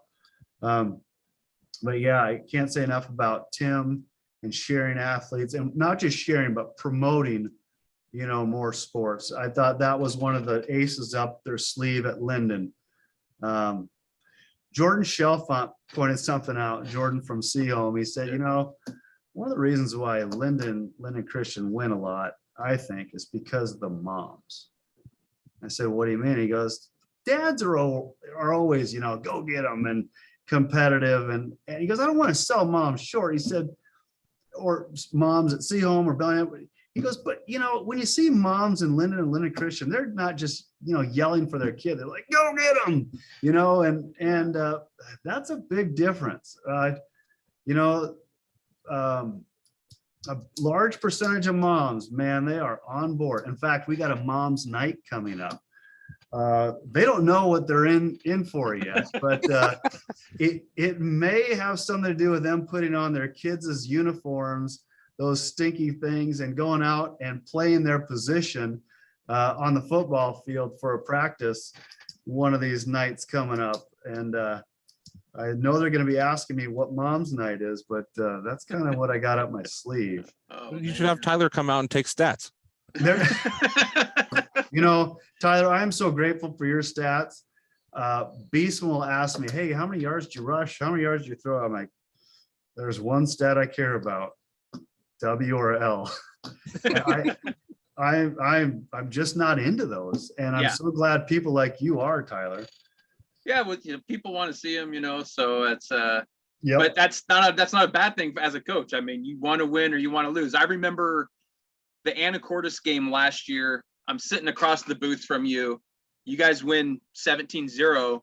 But I can't say enough about Tim and sharing athletes, and not just sharing, but promoting, more sports. I thought that was one of the aces up their sleeve at Linden. Jordan Shelfont pointed something out, Jordan from Seaholm. He said, one of the reasons why Linden Christian win a lot, I think, is because of the moms. I said, what do you mean? He goes, dads are always, go get them and competitive. And he goes, I don't want to sell moms short. He said, or moms at Seaholm or Bellingham. He goes, but when you see moms in Linden and Linden Christian, they're not just, yelling for their kid. They're like, go get them, and that's a big difference. A large percentage of moms, man, they are on board. In fact, we got a mom's night coming up. They don't know what they're in for yet, but it may have something to do with them putting on their kids' uniforms, those stinky things, and going out and playing their position on the football field for a practice one of these nights coming up. And I know they're going to be asking me what mom's night is, but that's kind of what I got up my sleeve. Oh, You should have Tyler come out and take stats. There, you know, Tyler, I am so grateful for your stats. Beastman will ask me, hey, how many yards did you rush? How many yards did you throw? I'm like, there's one stat I care about, W or L. I'm just not into those. And I'm so glad people like you are, Tyler. Yeah, well, people want to see him, so it's but that's not a bad thing as a coach. I mean, you want to win or you want to lose. I remember the Anacortes game last year. I'm sitting across the booth from you. You guys win 17-0.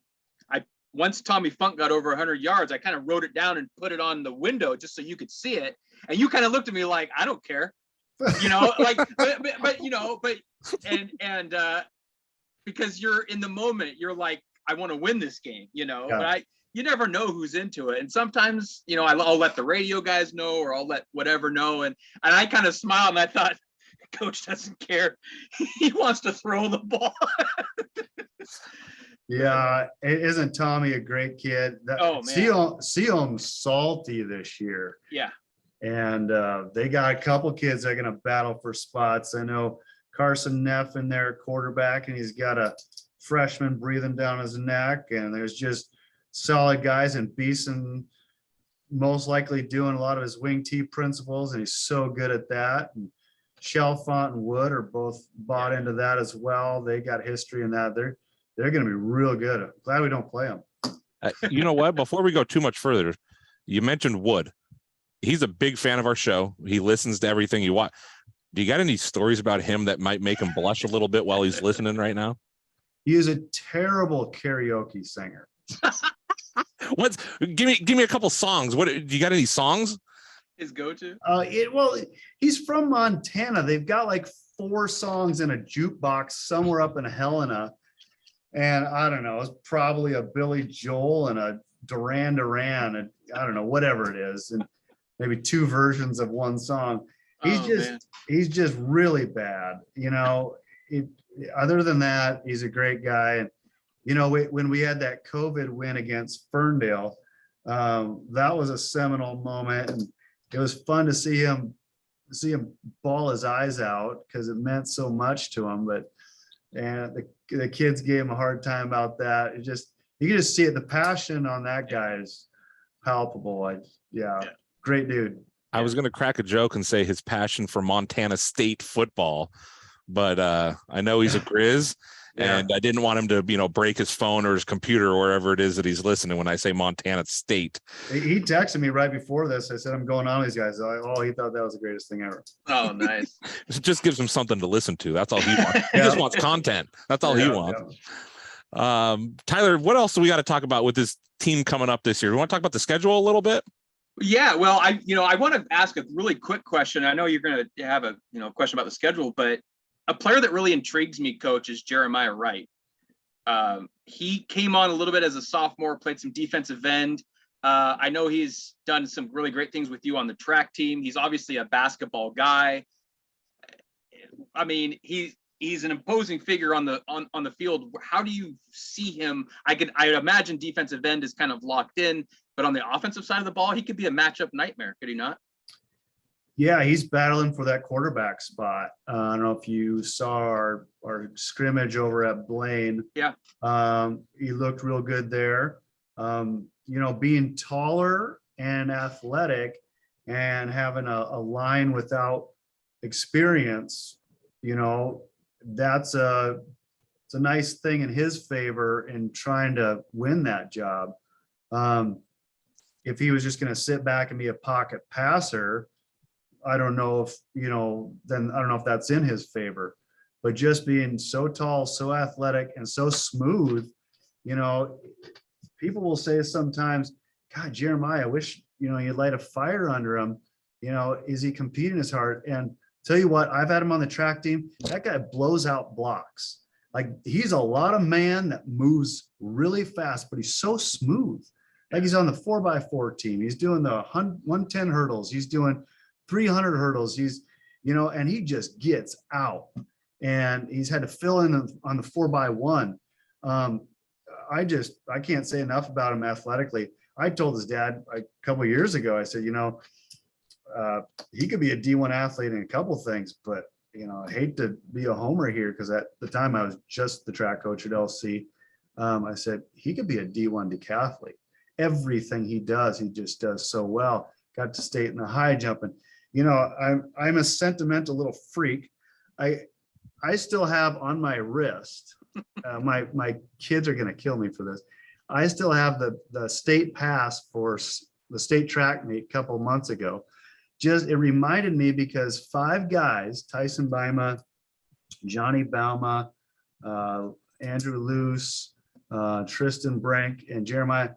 Once Tommy Funk got over 100 yards, I kind of wrote it down and put it on the window just so you could see it. And you kind of looked at me like, I don't care, like, but because you're in the moment, you're like, I want to win this game, but you never know who's into it. And sometimes, I'll let the radio guys know, or I'll let whatever know. And I kind of smiled and I thought, coach doesn't care. He wants to throw the ball. Yeah, isn't Tommy a great kid? Oh man, see him salty this year. Yeah, and they got a couple kids that are going to battle for spots. I know Carson Neff in their quarterback, and he's got a freshman breathing down his neck. And there's just solid guys, and Beeson most likely doing a lot of his wing T principles, and he's so good at that. And Chalfont and Wood are both bought into that as well. They got history in that. They're going to be real good. I'm glad we don't play them. You know what? Before we go too much further, you mentioned Wood. He's a big fan of our show. He listens to everything you watch. Do you got any stories about him that might make him blush a little bit while he's listening right now? He is a terrible karaoke singer. Give me a couple songs. Do you got any songs? His go-to? Well, he's from Montana. They've got like 4 songs in a jukebox somewhere up in Helena. And I don't know, it's probably a Billy Joel and a Duran Duran, and I don't know, whatever it is, and maybe 2 versions of one song. He's just really bad. Other than that, he's a great guy. And when we had that COVID win against Ferndale, that was a seminal moment, and it was fun to see him bawl his eyes out because it meant so much to him. And the kids gave him a hard time about that. You can just see it. The passion on that guy is palpable. Great dude. I was going to crack a joke and say his passion for Montana State football, but I know he's a Grizz, and I didn't want him to, break his phone or his computer or wherever it is that he's listening when I say Montana State. He texted me right before this. I said, I'm going on with these guys. He thought that was the greatest thing ever. Oh, nice. It just gives him something to listen to. That's all he wants. He just wants content. That's all he wants. Yeah. Tyler, what else do we got to talk about with this team coming up this year? We want to talk about the schedule a little bit? Yeah, well, I want to ask a really quick question. I know you're going to have a question about the schedule, but a player that really intrigues me, Coach, is Jeremiah Wright. He came on a little bit as a sophomore, played some defensive end. I know he's done some really great things with you on the track team. He's obviously a basketball guy. I mean, he's an imposing figure on the field. How do you see him? I imagine defensive end is kind of locked in, but on the offensive side of the ball, he could be a matchup nightmare, could he not? Yeah, he's battling for that quarterback spot. I don't know if you saw our scrimmage over at Blaine. Yeah. He looked real good there. Being taller and athletic and having a line without experience, it's a nice thing in his favor in trying to win that job. If he was just going to sit back and be a pocket passer, I don't know if, then I don't know if that's in his favor, but just being so tall, so athletic, and so smooth, people will say sometimes, God, Jeremiah, I wish, you'd light a fire under him. Is he competing as hard? And tell you what, I've had him on the track team. That guy blows out blocks. Like, he's a lot of man that moves really fast, but he's so smooth. Like, he's on the 4x4 team. He's doing the 110 hurdles. He's doing 300 hurdles. He's, and he just gets out, and he's had to fill in on the 4x1. I can't say enough about him athletically. I told his dad a couple of years ago, I said, he could be a D1 athlete in a couple things, but I hate to be a homer here because at the time I was just the track coach at LC. I said he could be a D1 decathlete. Everything he does, he just does so well. Got to state in the high jumping. I'm a sentimental little freak. I still have on my wrist. My kids are going to kill me for this. I still have the state pass for the state track meet a couple months ago. It reminded me because 5 guys, Tyson Bima, Johnny Bauma, Andrew Luce, Tristan Brink, and Jeremiah,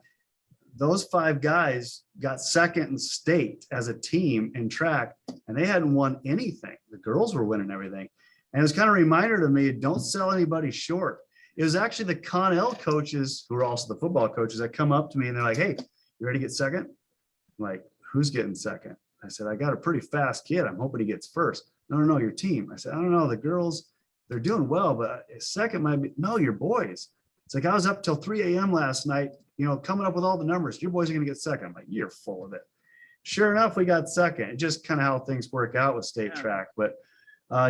those 5 guys got second in state as a team in track, and they hadn't won anything. The girls were winning everything. And it was kind of a reminder to me, don't sell anybody short. It was actually the Connell coaches, who are also the football coaches, that come up to me and they're like, hey, you ready to get second? I'm like, who's getting second? I said, I got a pretty fast kid. I'm hoping he gets first. No, your team. I said, I don't know. The girls, they're doing well, but second might be, no, your boys. It's like, I was up till 3 a.m. last night, coming up with all the numbers. Your boys are going to get second. I'm like, you're full of it. Sure enough, we got second. It's just kind of how things work out with state track. But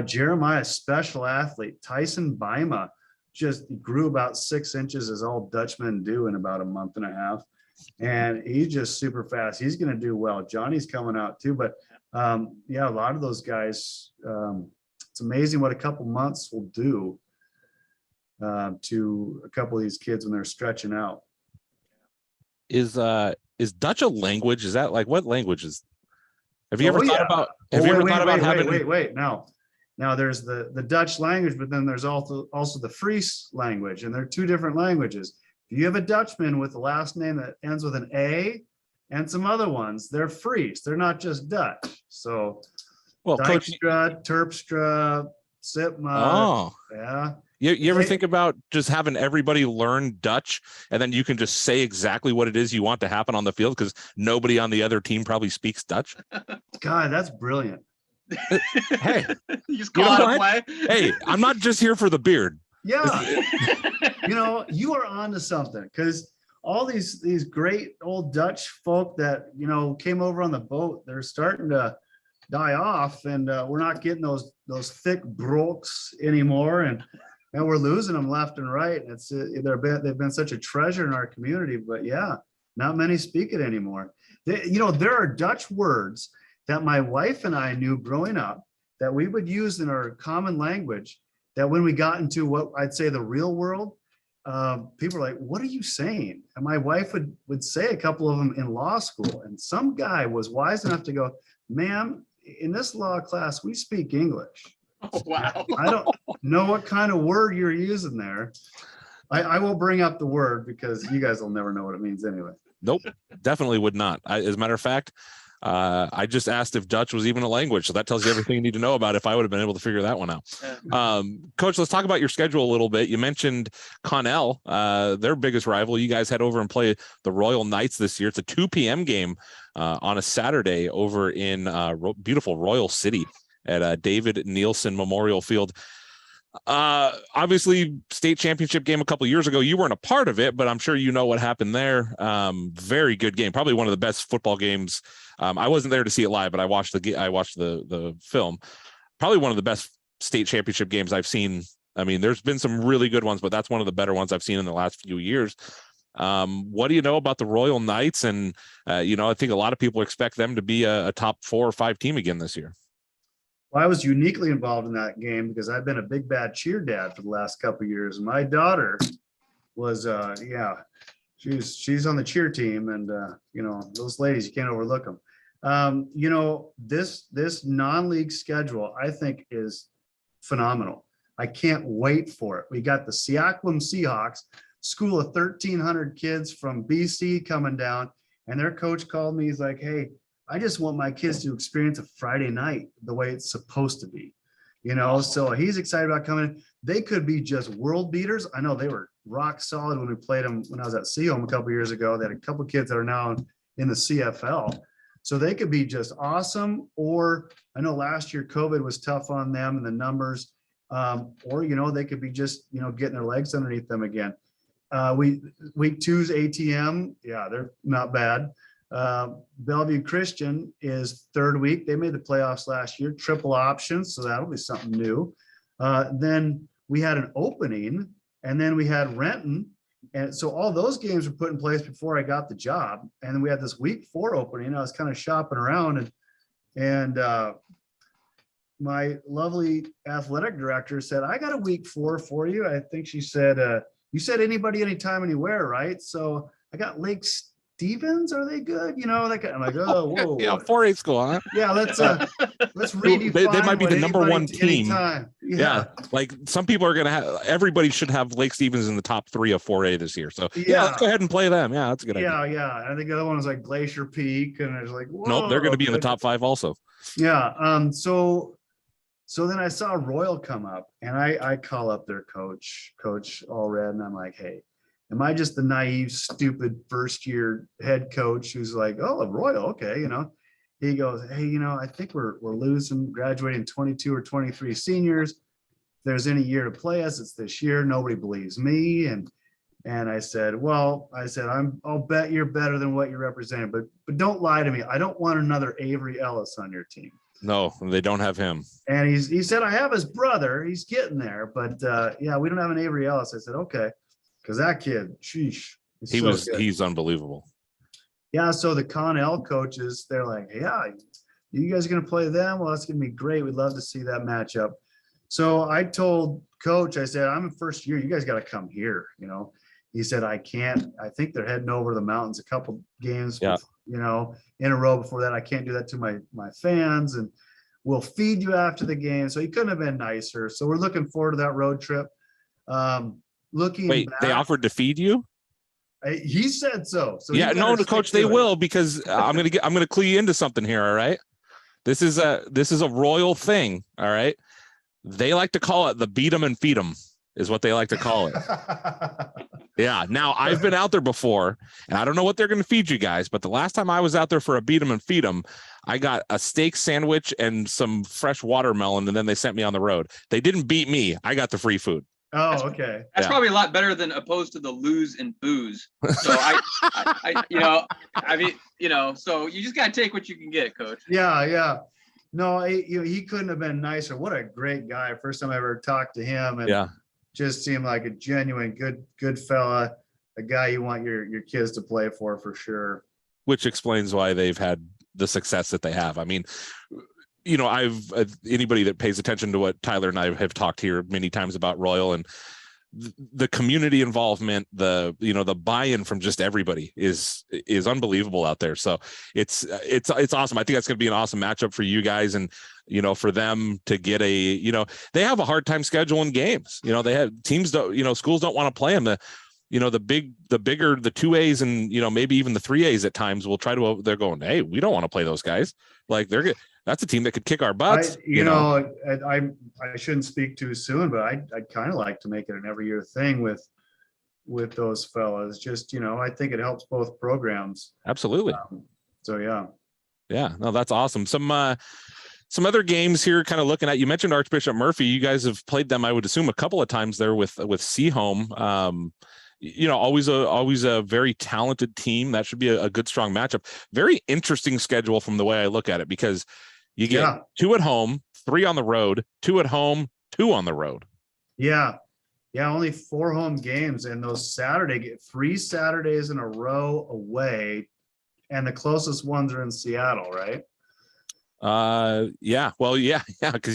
Jeremiah, special athlete. Tyson Bima just grew about 6 inches, as all Dutchmen do, in about a month and a half. And he's just super fast. He's going to do well. Johnny's coming out too. But a lot of those guys, it's amazing what a couple months will do to a couple of these kids when they're stretching out. Is Dutch a language? Is that like, what language is? Have you ever thought about? Have you ever thought about having? Wait. Now there's the Dutch language, but then there's also the Fries language, and they're 2 different languages. If you have a Dutchman with the last name that ends with an A and some other ones, they're Fries. They're not just Dutch. So, well, Dijkstra, Terpstra, Sipma. Oh, yeah. You ever think about just having everybody learn Dutch, and then you can just say exactly what it is you want to happen on the field because nobody on the other team probably speaks Dutch? God, that's brilliant. Hey, you just call it a play. Hey, I'm not just here for the beard. Yeah. You are on to something, because all these great old Dutch folk that, came over on the boat, they're starting to die off, and we're not getting those thick brooks anymore. And we're losing them left and right. They've been such a treasure in our community, but not many speak it anymore. There are Dutch words that my wife and I knew growing up that we would use in our common language, that when we got into what I'd say the real world, people are like, what are you saying? And my wife would say a couple of them in law school, and some guy was wise enough to go, ma'am, in this law class, we speak English. Oh, wow. I don't know what kind of word you're using there. I won't bring up the word because you guys will never know what it means anyway. Nope, definitely would not. As a matter of fact, I just asked if Dutch was even a language, so that tells you everything you need to know about it if I would have been able to figure that one out. Coach, let's talk about your schedule a little bit. You mentioned Connell, their biggest rival. You guys head over and play the Royal Knights this year. It's a 2 p.m. game on a Saturday over in beautiful Royal City at David Nielsen Memorial Field. Obviously, state championship game a couple of years ago. You weren't a part of it, but I'm sure you know what happened there. Very good game, probably one of the best football games. I wasn't there to see it live, but I watched the film. Probably one of the best state championship games I've seen. I mean, there's been some really good ones, but that's one of the better ones I've seen in the last few years. What do you know about the Royal Knights? And I think a lot of people expect them to be a top 4 or 5 team again this year. Well, I was uniquely involved in that game because I've been a big bad cheer dad for the last couple of years. My daughter was, she's on the cheer team, and those ladies, you can't overlook them. This non-league schedule, I think, is phenomenal. I can't wait for it. We got the Seaquam Seahawks, school of 1,300 kids from BC coming down, and their coach called me. He's like, hey, I just want my kids to experience a Friday night the way it's supposed to be, so he's excited about coming. They could be just world beaters. I know they were rock solid when we played them when I was at Seahome a couple of years ago. They had a couple of kids that are now in the CFL. So they could be just awesome. Or I know last year COVID was tough on them and the numbers, or they could be just, getting their legs underneath them again. Week 2's ATM. Yeah, they're not bad. Bellevue Christian is third week. They made the playoffs last year, triple options, so that'll be something new. Then we had an opening, and then we had Renton. And so all those games were put in place before I got the job. And then we had this week 4 opening. I was kind of shopping around, and my lovely athletic director said, I got a week 4 for you. I think she said, you said anybody, anytime, anywhere, right? So I got Lake Stevens. Are they good? You know, like I'm like, oh, whoa, Yeah, 4A school, huh? yeah. Let's redefine. They might be what the number anybody one team. anytime. Yeah, like some people are gonna have. Everybody should have Lake Stevens in the top 3 of 4A this year. So yeah, let's go ahead and play them. Yeah, that's a good idea. Yeah. I think the other one was like Glacier Peak, and it's like, whoa, Nope, they're going to be in the top 5 also. Yeah. So then I saw Royal come up, and I call up their coach Allred, and I'm like, hey, am I just the naive, stupid first year head coach who's like, oh, Royal, okay, you know? He goes, hey, you know, I think we're losing, graduating 22 or 23 seniors. If there's any year to play us, it's this year. Nobody believes me. And I said, I'll bet you're better than what you're representing, but don't lie to me. I don't want another Avery Ellis on your team. No, they don't have him. And he said, I have his brother. He's getting there, but yeah, we don't have an Avery Ellis. I said, okay, because that kid, sheesh, he's unbelievable. Yeah, so the Connell coaches, they're like, yeah, you guys are going to play them? Well, that's going to be great. We'd love to see that matchup. So I told coach, I said, I'm in first year. You guys got to come here. You know, he said, I can't. I think they're heading over the mountains a couple games, yeah, you know, in a row before that. I can't do that to my fans, and we'll feed you after the game. So he couldn't have been nicer. So we're looking forward to that road trip. Wait, back, they offered to feed you? He said so. So yeah, no, the coach, they will, because I'm gonna clue you into something here. All right, this is a Royal thing. All right, they like to call it the beat 'em and feed 'em is what they like to call it. Yeah. Now I've been out there before, and I don't know what they're going to feed you guys, but the last time I was out there for a beat 'em and feed 'em, I got a steak sandwich and some fresh watermelon, and then they sent me on the road. They didn't beat me. I got the free food. Oh, okay. That's probably a lot better than opposed to the lose and booze. So so you just got to take what you can get, coach. Yeah. No, he couldn't have been nicer. What a great guy. First time I ever talked to him, and just seemed like a genuine good fella, a guy you want your kids to play for sure. Which explains why they've had the success that they have. I mean, you know, anybody that pays attention to what Tyler and I have talked here many times about Royal, and the community involvement, the buy-in from just everybody is unbelievable out there. So it's awesome. I think that's going to be an awesome matchup for you guys, and for them to get they have a hard time scheduling games. They have teams schools don't want to play them. The bigger the 2As and maybe even the 3As at times will try to. They're going, hey, we don't want to play those guys. Like that's a team that could kick our butts. I shouldn't speak too soon, but I'd kind of like to make it an every year thing with those fellas. Just I think it helps both programs. Absolutely. Yeah. No, that's awesome. Some other games here, kind of looking at. You mentioned Archbishop Murphy. You guys have played them, I would assume, a couple of times there with Seaholm. Always a very talented team. That should be a good, strong matchup. Very interesting schedule from the way I look at it, because you get 2 at home, 3 on the road, 2 at home, 2 on the road. Yeah. Only 4 home games, and those get 3 Saturdays in a row away, and the closest ones are in Seattle, right? Because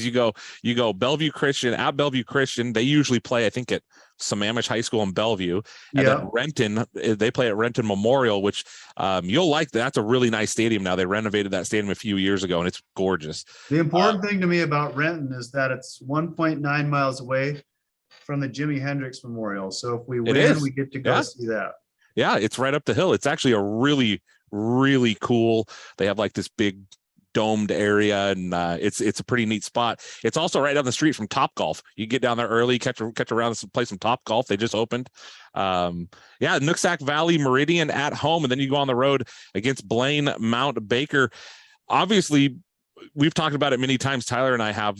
you go Bellevue Christian at Bellevue Christian. They usually play, I think, at Sammamish High School in Bellevue, and then Renton, they play at Renton Memorial, which you'll like. That's a really nice stadium now. They renovated that stadium a few years ago, and it's gorgeous. The important thing to me about Renton is that it's 1.9 miles away from the Jimi Hendrix Memorial. So if we win, we get to go see that. Yeah, it's right up the hill. It's actually a really, really cool. They have like this big domed area, and it's a pretty neat spot. It's also right down the street from Topgolf. You get down there early, catch around and play some Topgolf. They just opened. Nooksack Valley Meridian at home, and then you go on the road against Blaine Mount Baker. Obviously, we've talked about it many times. Tyler and I have.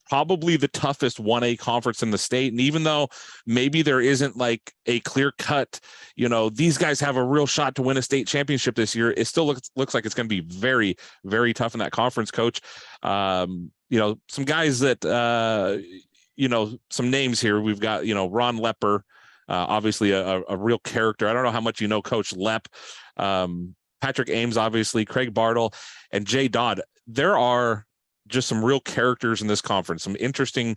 probably the toughest 1A conference in the state. And even though maybe there isn't like a clear cut, these guys have a real shot to win a state championship this year, it still looks like it's going to be very, very tough in that conference, Coach. Some guys that, some names here. We've got, Ron Lepper, obviously a real character. I don't know how much Coach Lepp, Patrick Ames, obviously, Craig Bartle, and Jay Dodd. There are just some real characters in this conference, some interesting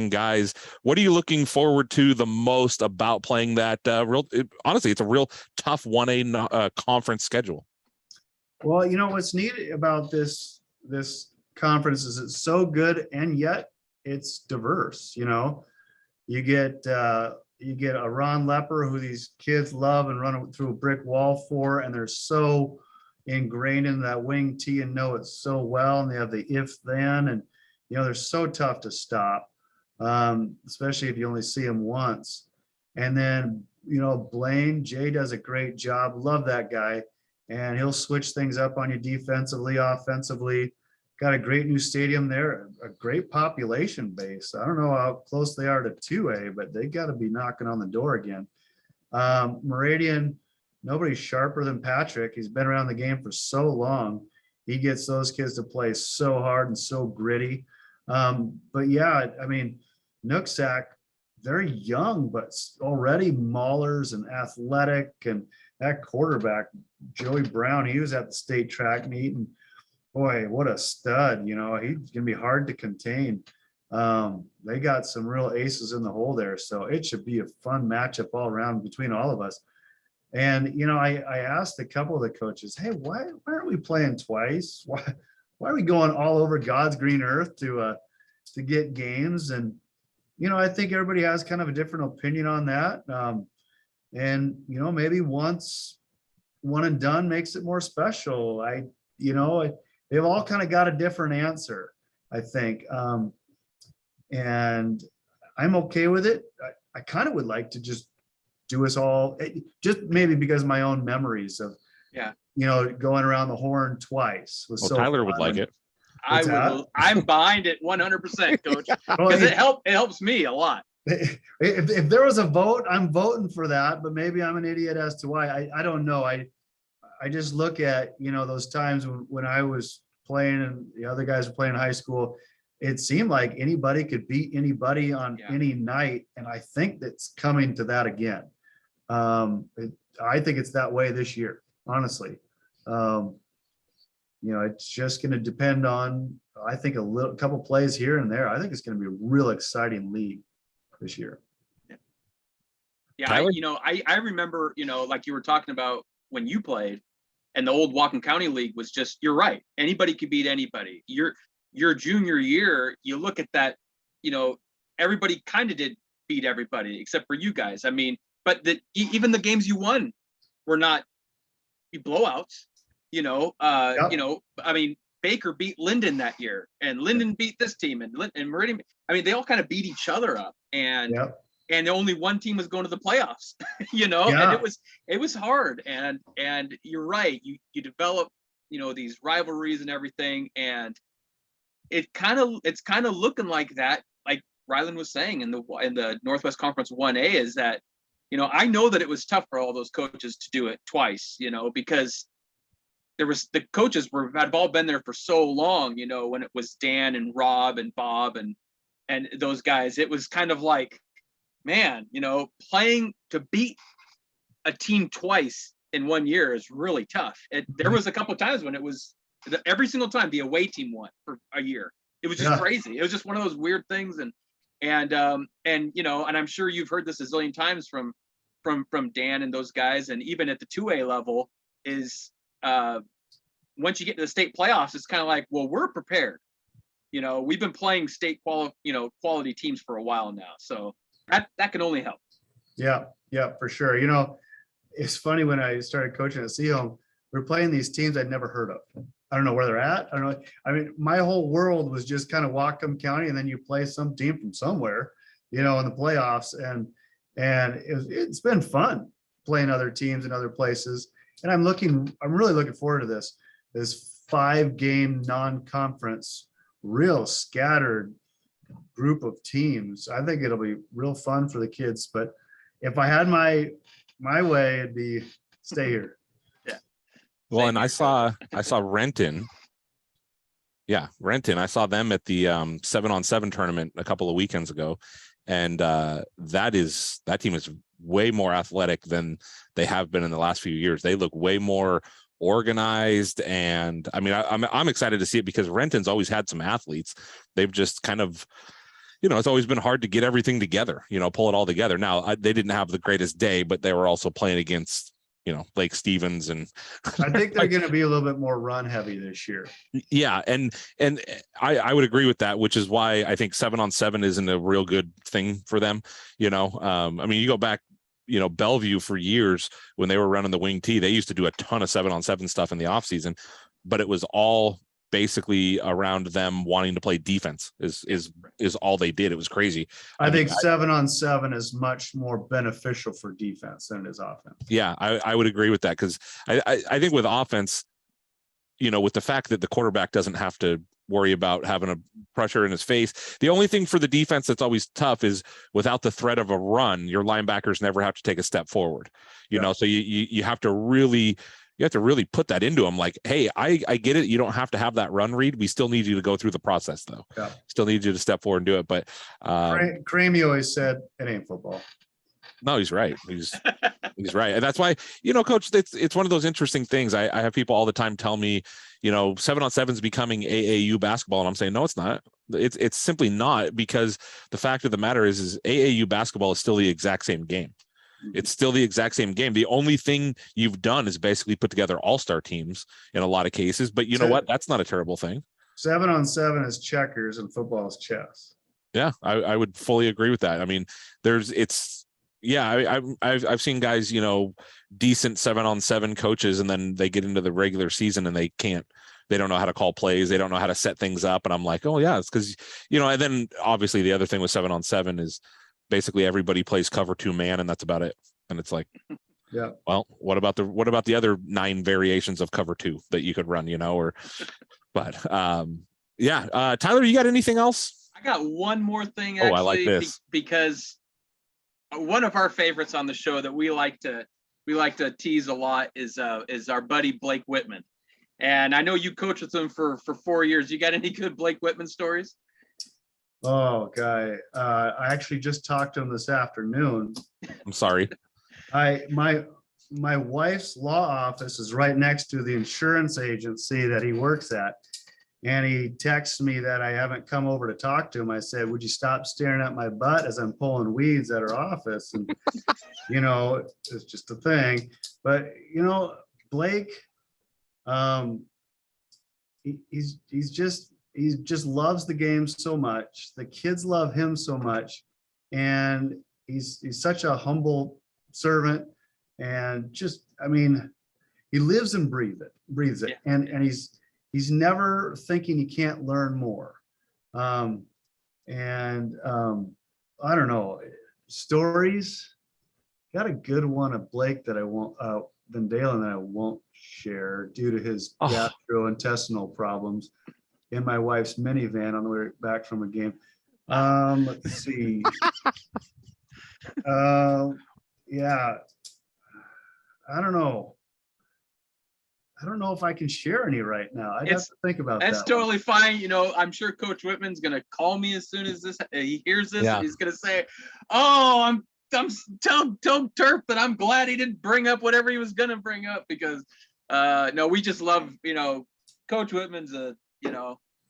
guys. What are you looking forward to the most about playing that honestly, it's a real tough 1A conference schedule? Well, what's neat about this conference is it's so good, and yet it's diverse. You get a Ron Lepper who these kids love and run through a brick wall for, and they're so ingrained in that wing tee and know it so well, and they have the if then, and they're so tough to stop, especially if you only see them once. And then Blaine Jay does a great job, love that guy, and he'll switch things up on you defensively, offensively. Got a great new stadium there, a great population base. I don't know how close they are to 2A, but they got to be knocking on the door again. Meridian, nobody's sharper than Patrick. He's been around the game for so long. He gets those kids to play so hard and so gritty. But yeah, Nooksack, very young, but already maulers and athletic. And that quarterback, Joey Brown, he was at the state track meet, and boy, what a stud. He's going to be hard to contain. They got some real aces in the hole there. So it should be a fun matchup all around between all of us. And, I asked a couple of the coaches, hey, why aren't we playing twice? Why are we going all over God's green earth to get games? And, I think everybody has kind of a different opinion on that. And, maybe once one and done makes it more special. They've all kind of got a different answer, I think. And I'm okay with it. I kind of would like to just do us all, just maybe because of my own memories of, going around the horn twice was so Tyler fun. would like it. I'm behind it 100%, Coach, because it helps me a lot. If there was a vote, I'm voting for that, but maybe I'm an idiot as to why. I don't know. I just look at, those times when I was playing and the other guys were playing in high school, it seemed like anybody could beat anybody on any night. And I think that's coming to that again. I think it's that way this year, honestly. It's just going to depend on, I think, a couple plays here and there. I think it's going to be a real exciting league this year. Yeah, I remember, like you were talking about when you played, and the old Whatcom County League was just, you're right, anybody could beat anybody. Your junior year, you look at that, everybody kind of did beat everybody except for you guys. But even the games you won were not blowouts. Baker beat Linden that year, and Linden beat this team, and Meridian. They all kind of beat each other up, and only one team was going to the playoffs. And it was hard, and you're right. You develop, these rivalries and everything, and it's kind of looking like that. Like Ryland was saying in the Northwest Conference 1A, is that I know that it was tough for all those coaches to do it twice. Because the coaches had all been there for so long, when it was Dan and Rob and Bob and those guys. It was kind of like, man, playing to beat a team twice in 1 year is really tough. There was a couple of times when it was every single time the away team won for a year. It was just crazy. It was just one of those weird things. And I'm sure you've heard this a zillion times from Dan and those guys. And even at the 2A level is, once you get to the state playoffs, it's kind of like, well, we're prepared. We've been playing state quality teams for a while now. So that can only help. Yeah, for sure. It's funny, when I started coaching at Seahome, we're playing these teams I'd never heard of. I don't know where they're at. I don't know. My whole world was just kind of Whatcom County, and then you play some team from somewhere, in the playoffs. And it's been fun playing other teams in other places. And I'm really looking forward to this 5-game non-conference, real scattered, group of teams. I think it'll be real fun for the kids. But if I had my way, it'd be stay here. Yeah. Well, Same and here, I saw Renton. Yeah, Renton. I saw them at the 7-on-7 tournament a couple of weekends ago, and that team is way more athletic than they have been in the last few years. They look way more organized, and I mean, I'm excited to see it because Renton's always had some athletes. They've just kind of, it's always been hard to get everything together, pull it all together. Now, they didn't have the greatest day, but they were also playing against, Lake Stevens, and I think they're going to be a little bit more run heavy this year. Yeah, and I would agree with that, which is why I think 7-on-7 isn't a real good thing for them. I mean, you go back, Bellevue for years when they were running the wing T, they used to do a ton of 7-on-7 stuff in the off season, but it was all basically around them wanting to play defense is all they did. It was crazy. I think 7-on-7 is much more beneficial for defense than it is offense. Yeah, I would agree with that, because I think with offense, with the fact that the quarterback doesn't have to worry about having a pressure in his face, the only thing for the defense that's always tough is without the threat of a run, your linebackers never have to take a step forward. So you have to really put that into them. Like, hey, I get it. You don't have to have that run read. We still need you to go through the process, though. Yeah. Still need you to step forward and do it. But Cramey always said it ain't football. No, he's right. He's right. And that's why, Coach, it's one of those interesting things. I have people all the time tell me, 7-on-7 is becoming AAU basketball. And I'm saying, no, it's not. It's simply not, because the fact of the matter is AAU basketball is still the exact same game. It's still the exact same game. The only thing you've done is basically put together all-star teams in a lot of cases. But you know what? That's not a terrible thing. 7-on-7 is checkers and football is chess. Yeah, I would fully agree with that. I mean, I've seen guys, decent 7-on-7 coaches, and then they get into the regular season and they don't know how to call plays. They don't know how to set things up. And I'm like, oh yeah, it's because, and then obviously the other thing with 7-on-7 is basically everybody plays cover 2 man, and that's about it. And it's like, yeah, well, what about the other 9 variations of cover 2 that you could run, Tyler, you got anything else? I got one more thing, actually. I like this. Because one of our favorites on the show that we like to tease a lot is our buddy Blake Whitman. And I know you coached with him for 4 years. You got any good Blake Whitman stories? Oh, guy. I actually just talked to him this afternoon. I'm sorry. My wife's law office is right next to the insurance agency that he works at. And he texts me that I haven't come over to talk to him. I said, would you stop staring at my butt as I'm pulling weeds at her office? And, it's just a thing. But, Blake, he just loves the game so much. The kids love him so much. And he's such a humble servant. And just, he lives and breathes it. Yeah. And he's never thinking he can't learn more. I don't know, stories. Got a good one of Blake that I won't, Van Dalen, that I won't share due to his gastrointestinal problems in my wife's minivan on the way back from a game. Let's see. Yeah, I don't know. I don't know if I can share any right now. I'd have to think about that. That's totally fine. I'm sure Coach Whitman's going to call me as soon as he hears this. Yeah. And he's going to say, "Oh, tell Terp that I'm glad he didn't bring up whatever he was going to bring up, because no, we just love, Coach Whitman's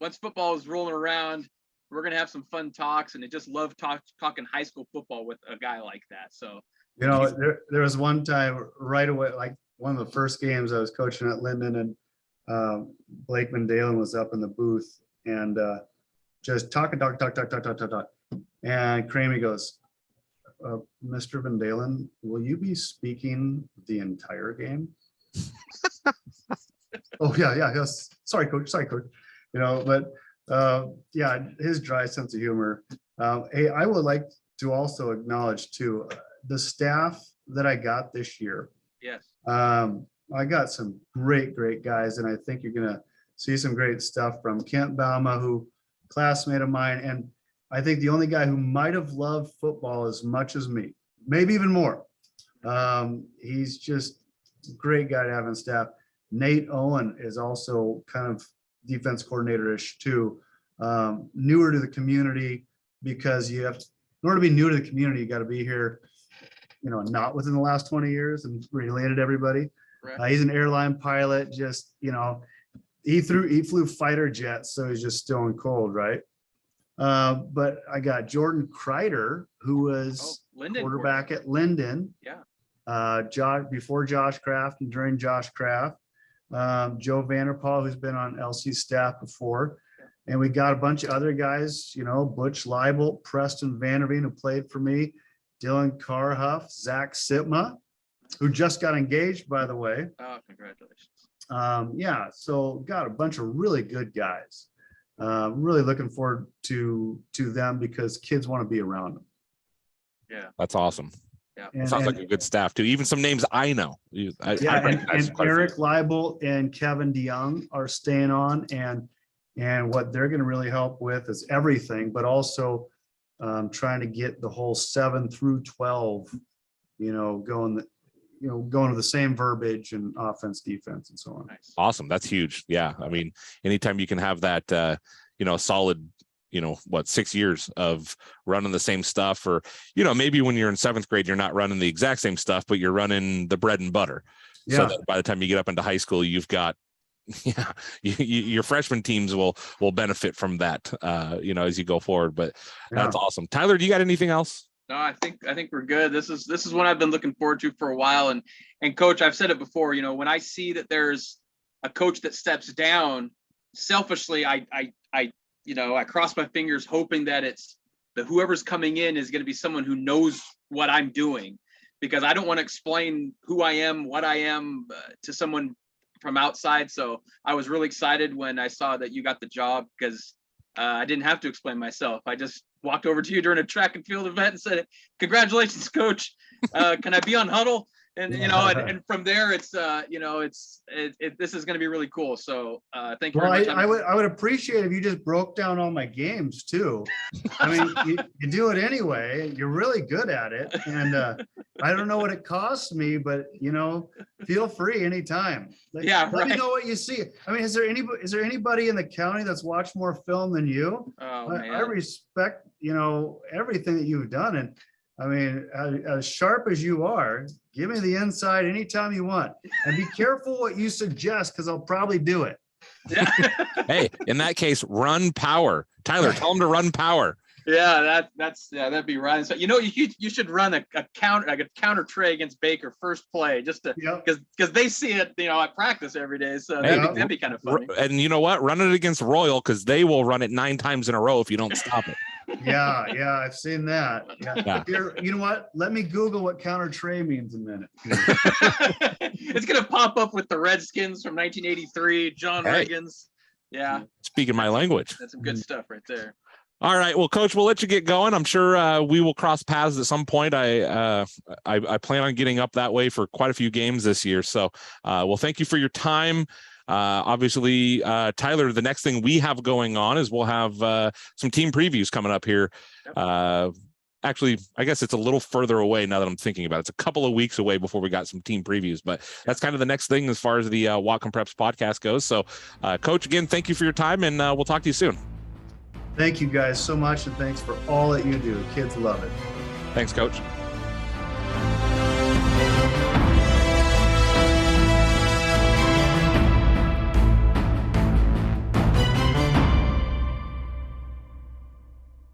once football is rolling around, we're going to have some fun talks, and I just love talking high school football with a guy like that." So, there was one time right away, like one of the first games I was coaching at Linden, and Blake Van Dalen was up in the booth and just talk. And Cramey goes, Mr. Van Dalen, will you be speaking the entire game? Oh, yeah. Yes. Sorry, coach. But his dry sense of humor. Hey, I would like to also acknowledge too, the staff that I got this year. Yes. I got some great guys, and I think you're going to see some great stuff from Kent Bauma, who classmate of mine. And I think the only guy who might have loved football as much as me, maybe even more. He's just a great guy to have on staff. Nate Owen is also kind of defense coordinator-ish too. Newer to the community, because in order to be new to the community, you got to be here, not within the last 20 years and related to everybody. Right. He's an airline pilot, just, he flew fighter jets, so he's just stone cold, right? But I got Jordan Kreider, who was quarterback at Linden. Yeah. Before Josh Kraft and during Josh Kraft. Joe Vanderpaul, who's been on LC's staff before. And we got a bunch of other guys, Butch Leibel, Preston Vanderveen, who played for me, Dylan Carhuff, Zach Sitma, who just got engaged, by the way. Oh, congratulations. Yeah, so got a bunch of really good guys. Really looking forward to them, because kids want to be around them. Yeah, that's awesome. Yeah, sounds like a good staff too. Even some names I know. And Eric Leibel and Kevin DeYoung are staying on, and what they're going to really help with is everything, but also trying to get the whole 7 through 12, going with the same verbiage and offense, defense, and so on. Nice. Awesome. That's huge. Yeah. I mean, anytime you can have that, solid, 6 years of running the same stuff, or, maybe when you're in 7th grade, you're not running the exact same stuff, but you're running the bread and butter. Yeah. So that by the time you get up into high school, you've got, your freshman teams will benefit from that, as you go forward. But that's awesome. Tyler, do you got anything else? No, I think we're good. This is what I've been looking forward to for a while. And coach, I've said it before, when I see that there's a coach that steps down, selfishly, I cross my fingers hoping that whoever's coming in is going to be someone who knows what I'm doing, because I don't want to explain who I am, what I am to someone from outside. So I was really excited when I saw that you got the job, because I didn't have to explain myself. I just walked over to you during a track and field event and said, "Congratulations, coach. Can I be on huddle?" And and from there, it's this is going to be really cool. So thank you very much. I would appreciate if you just broke down all my games too. I mean, you do it anyway. You're really good at it, and I don't know what it costs me, but feel free anytime. Let me know what you see. I mean, is there anybody in the county that's watched more film than you? Oh, man. I respect everything that you've done, and I mean, as sharp as you are, give me the inside anytime you want, and be careful what you suggest, because I'll probably do it. Yeah. Hey, in that case, run power. Tyler, tell them to run power. Yeah, that'd be right. So you should run a counter tray against Baker first play, just to because they see it at practice every day. So that'd be kind of funny. And you know what? Run it against Royal, because they will run it 9 times in a row if you don't stop it. Yeah, I've seen that. Yeah. Here, you know what? Let me Google what counter tray means in a minute. It's gonna pop up with the Redskins from 1983, John Reagan's. Yeah. Speaking my language. That's some good stuff right there. All right. Well, Coach, we'll let you get going. I'm sure we will cross paths at some point. I plan on getting up that way for quite a few games this year. So, well, thank you for your time. Obviously, Tyler, the next thing we have going on is we'll have some team previews coming up here. Actually, I guess it's a little further away now that I'm thinking about it. It's a couple of weeks away before we got some team previews, but that's kind of the next thing as far as the Whatcom Preps podcast goes. So, Coach, again, thank you for your time, and we'll talk to you soon. Thank you guys so much, and thanks for all that you do. Kids love it. Thanks, Coach.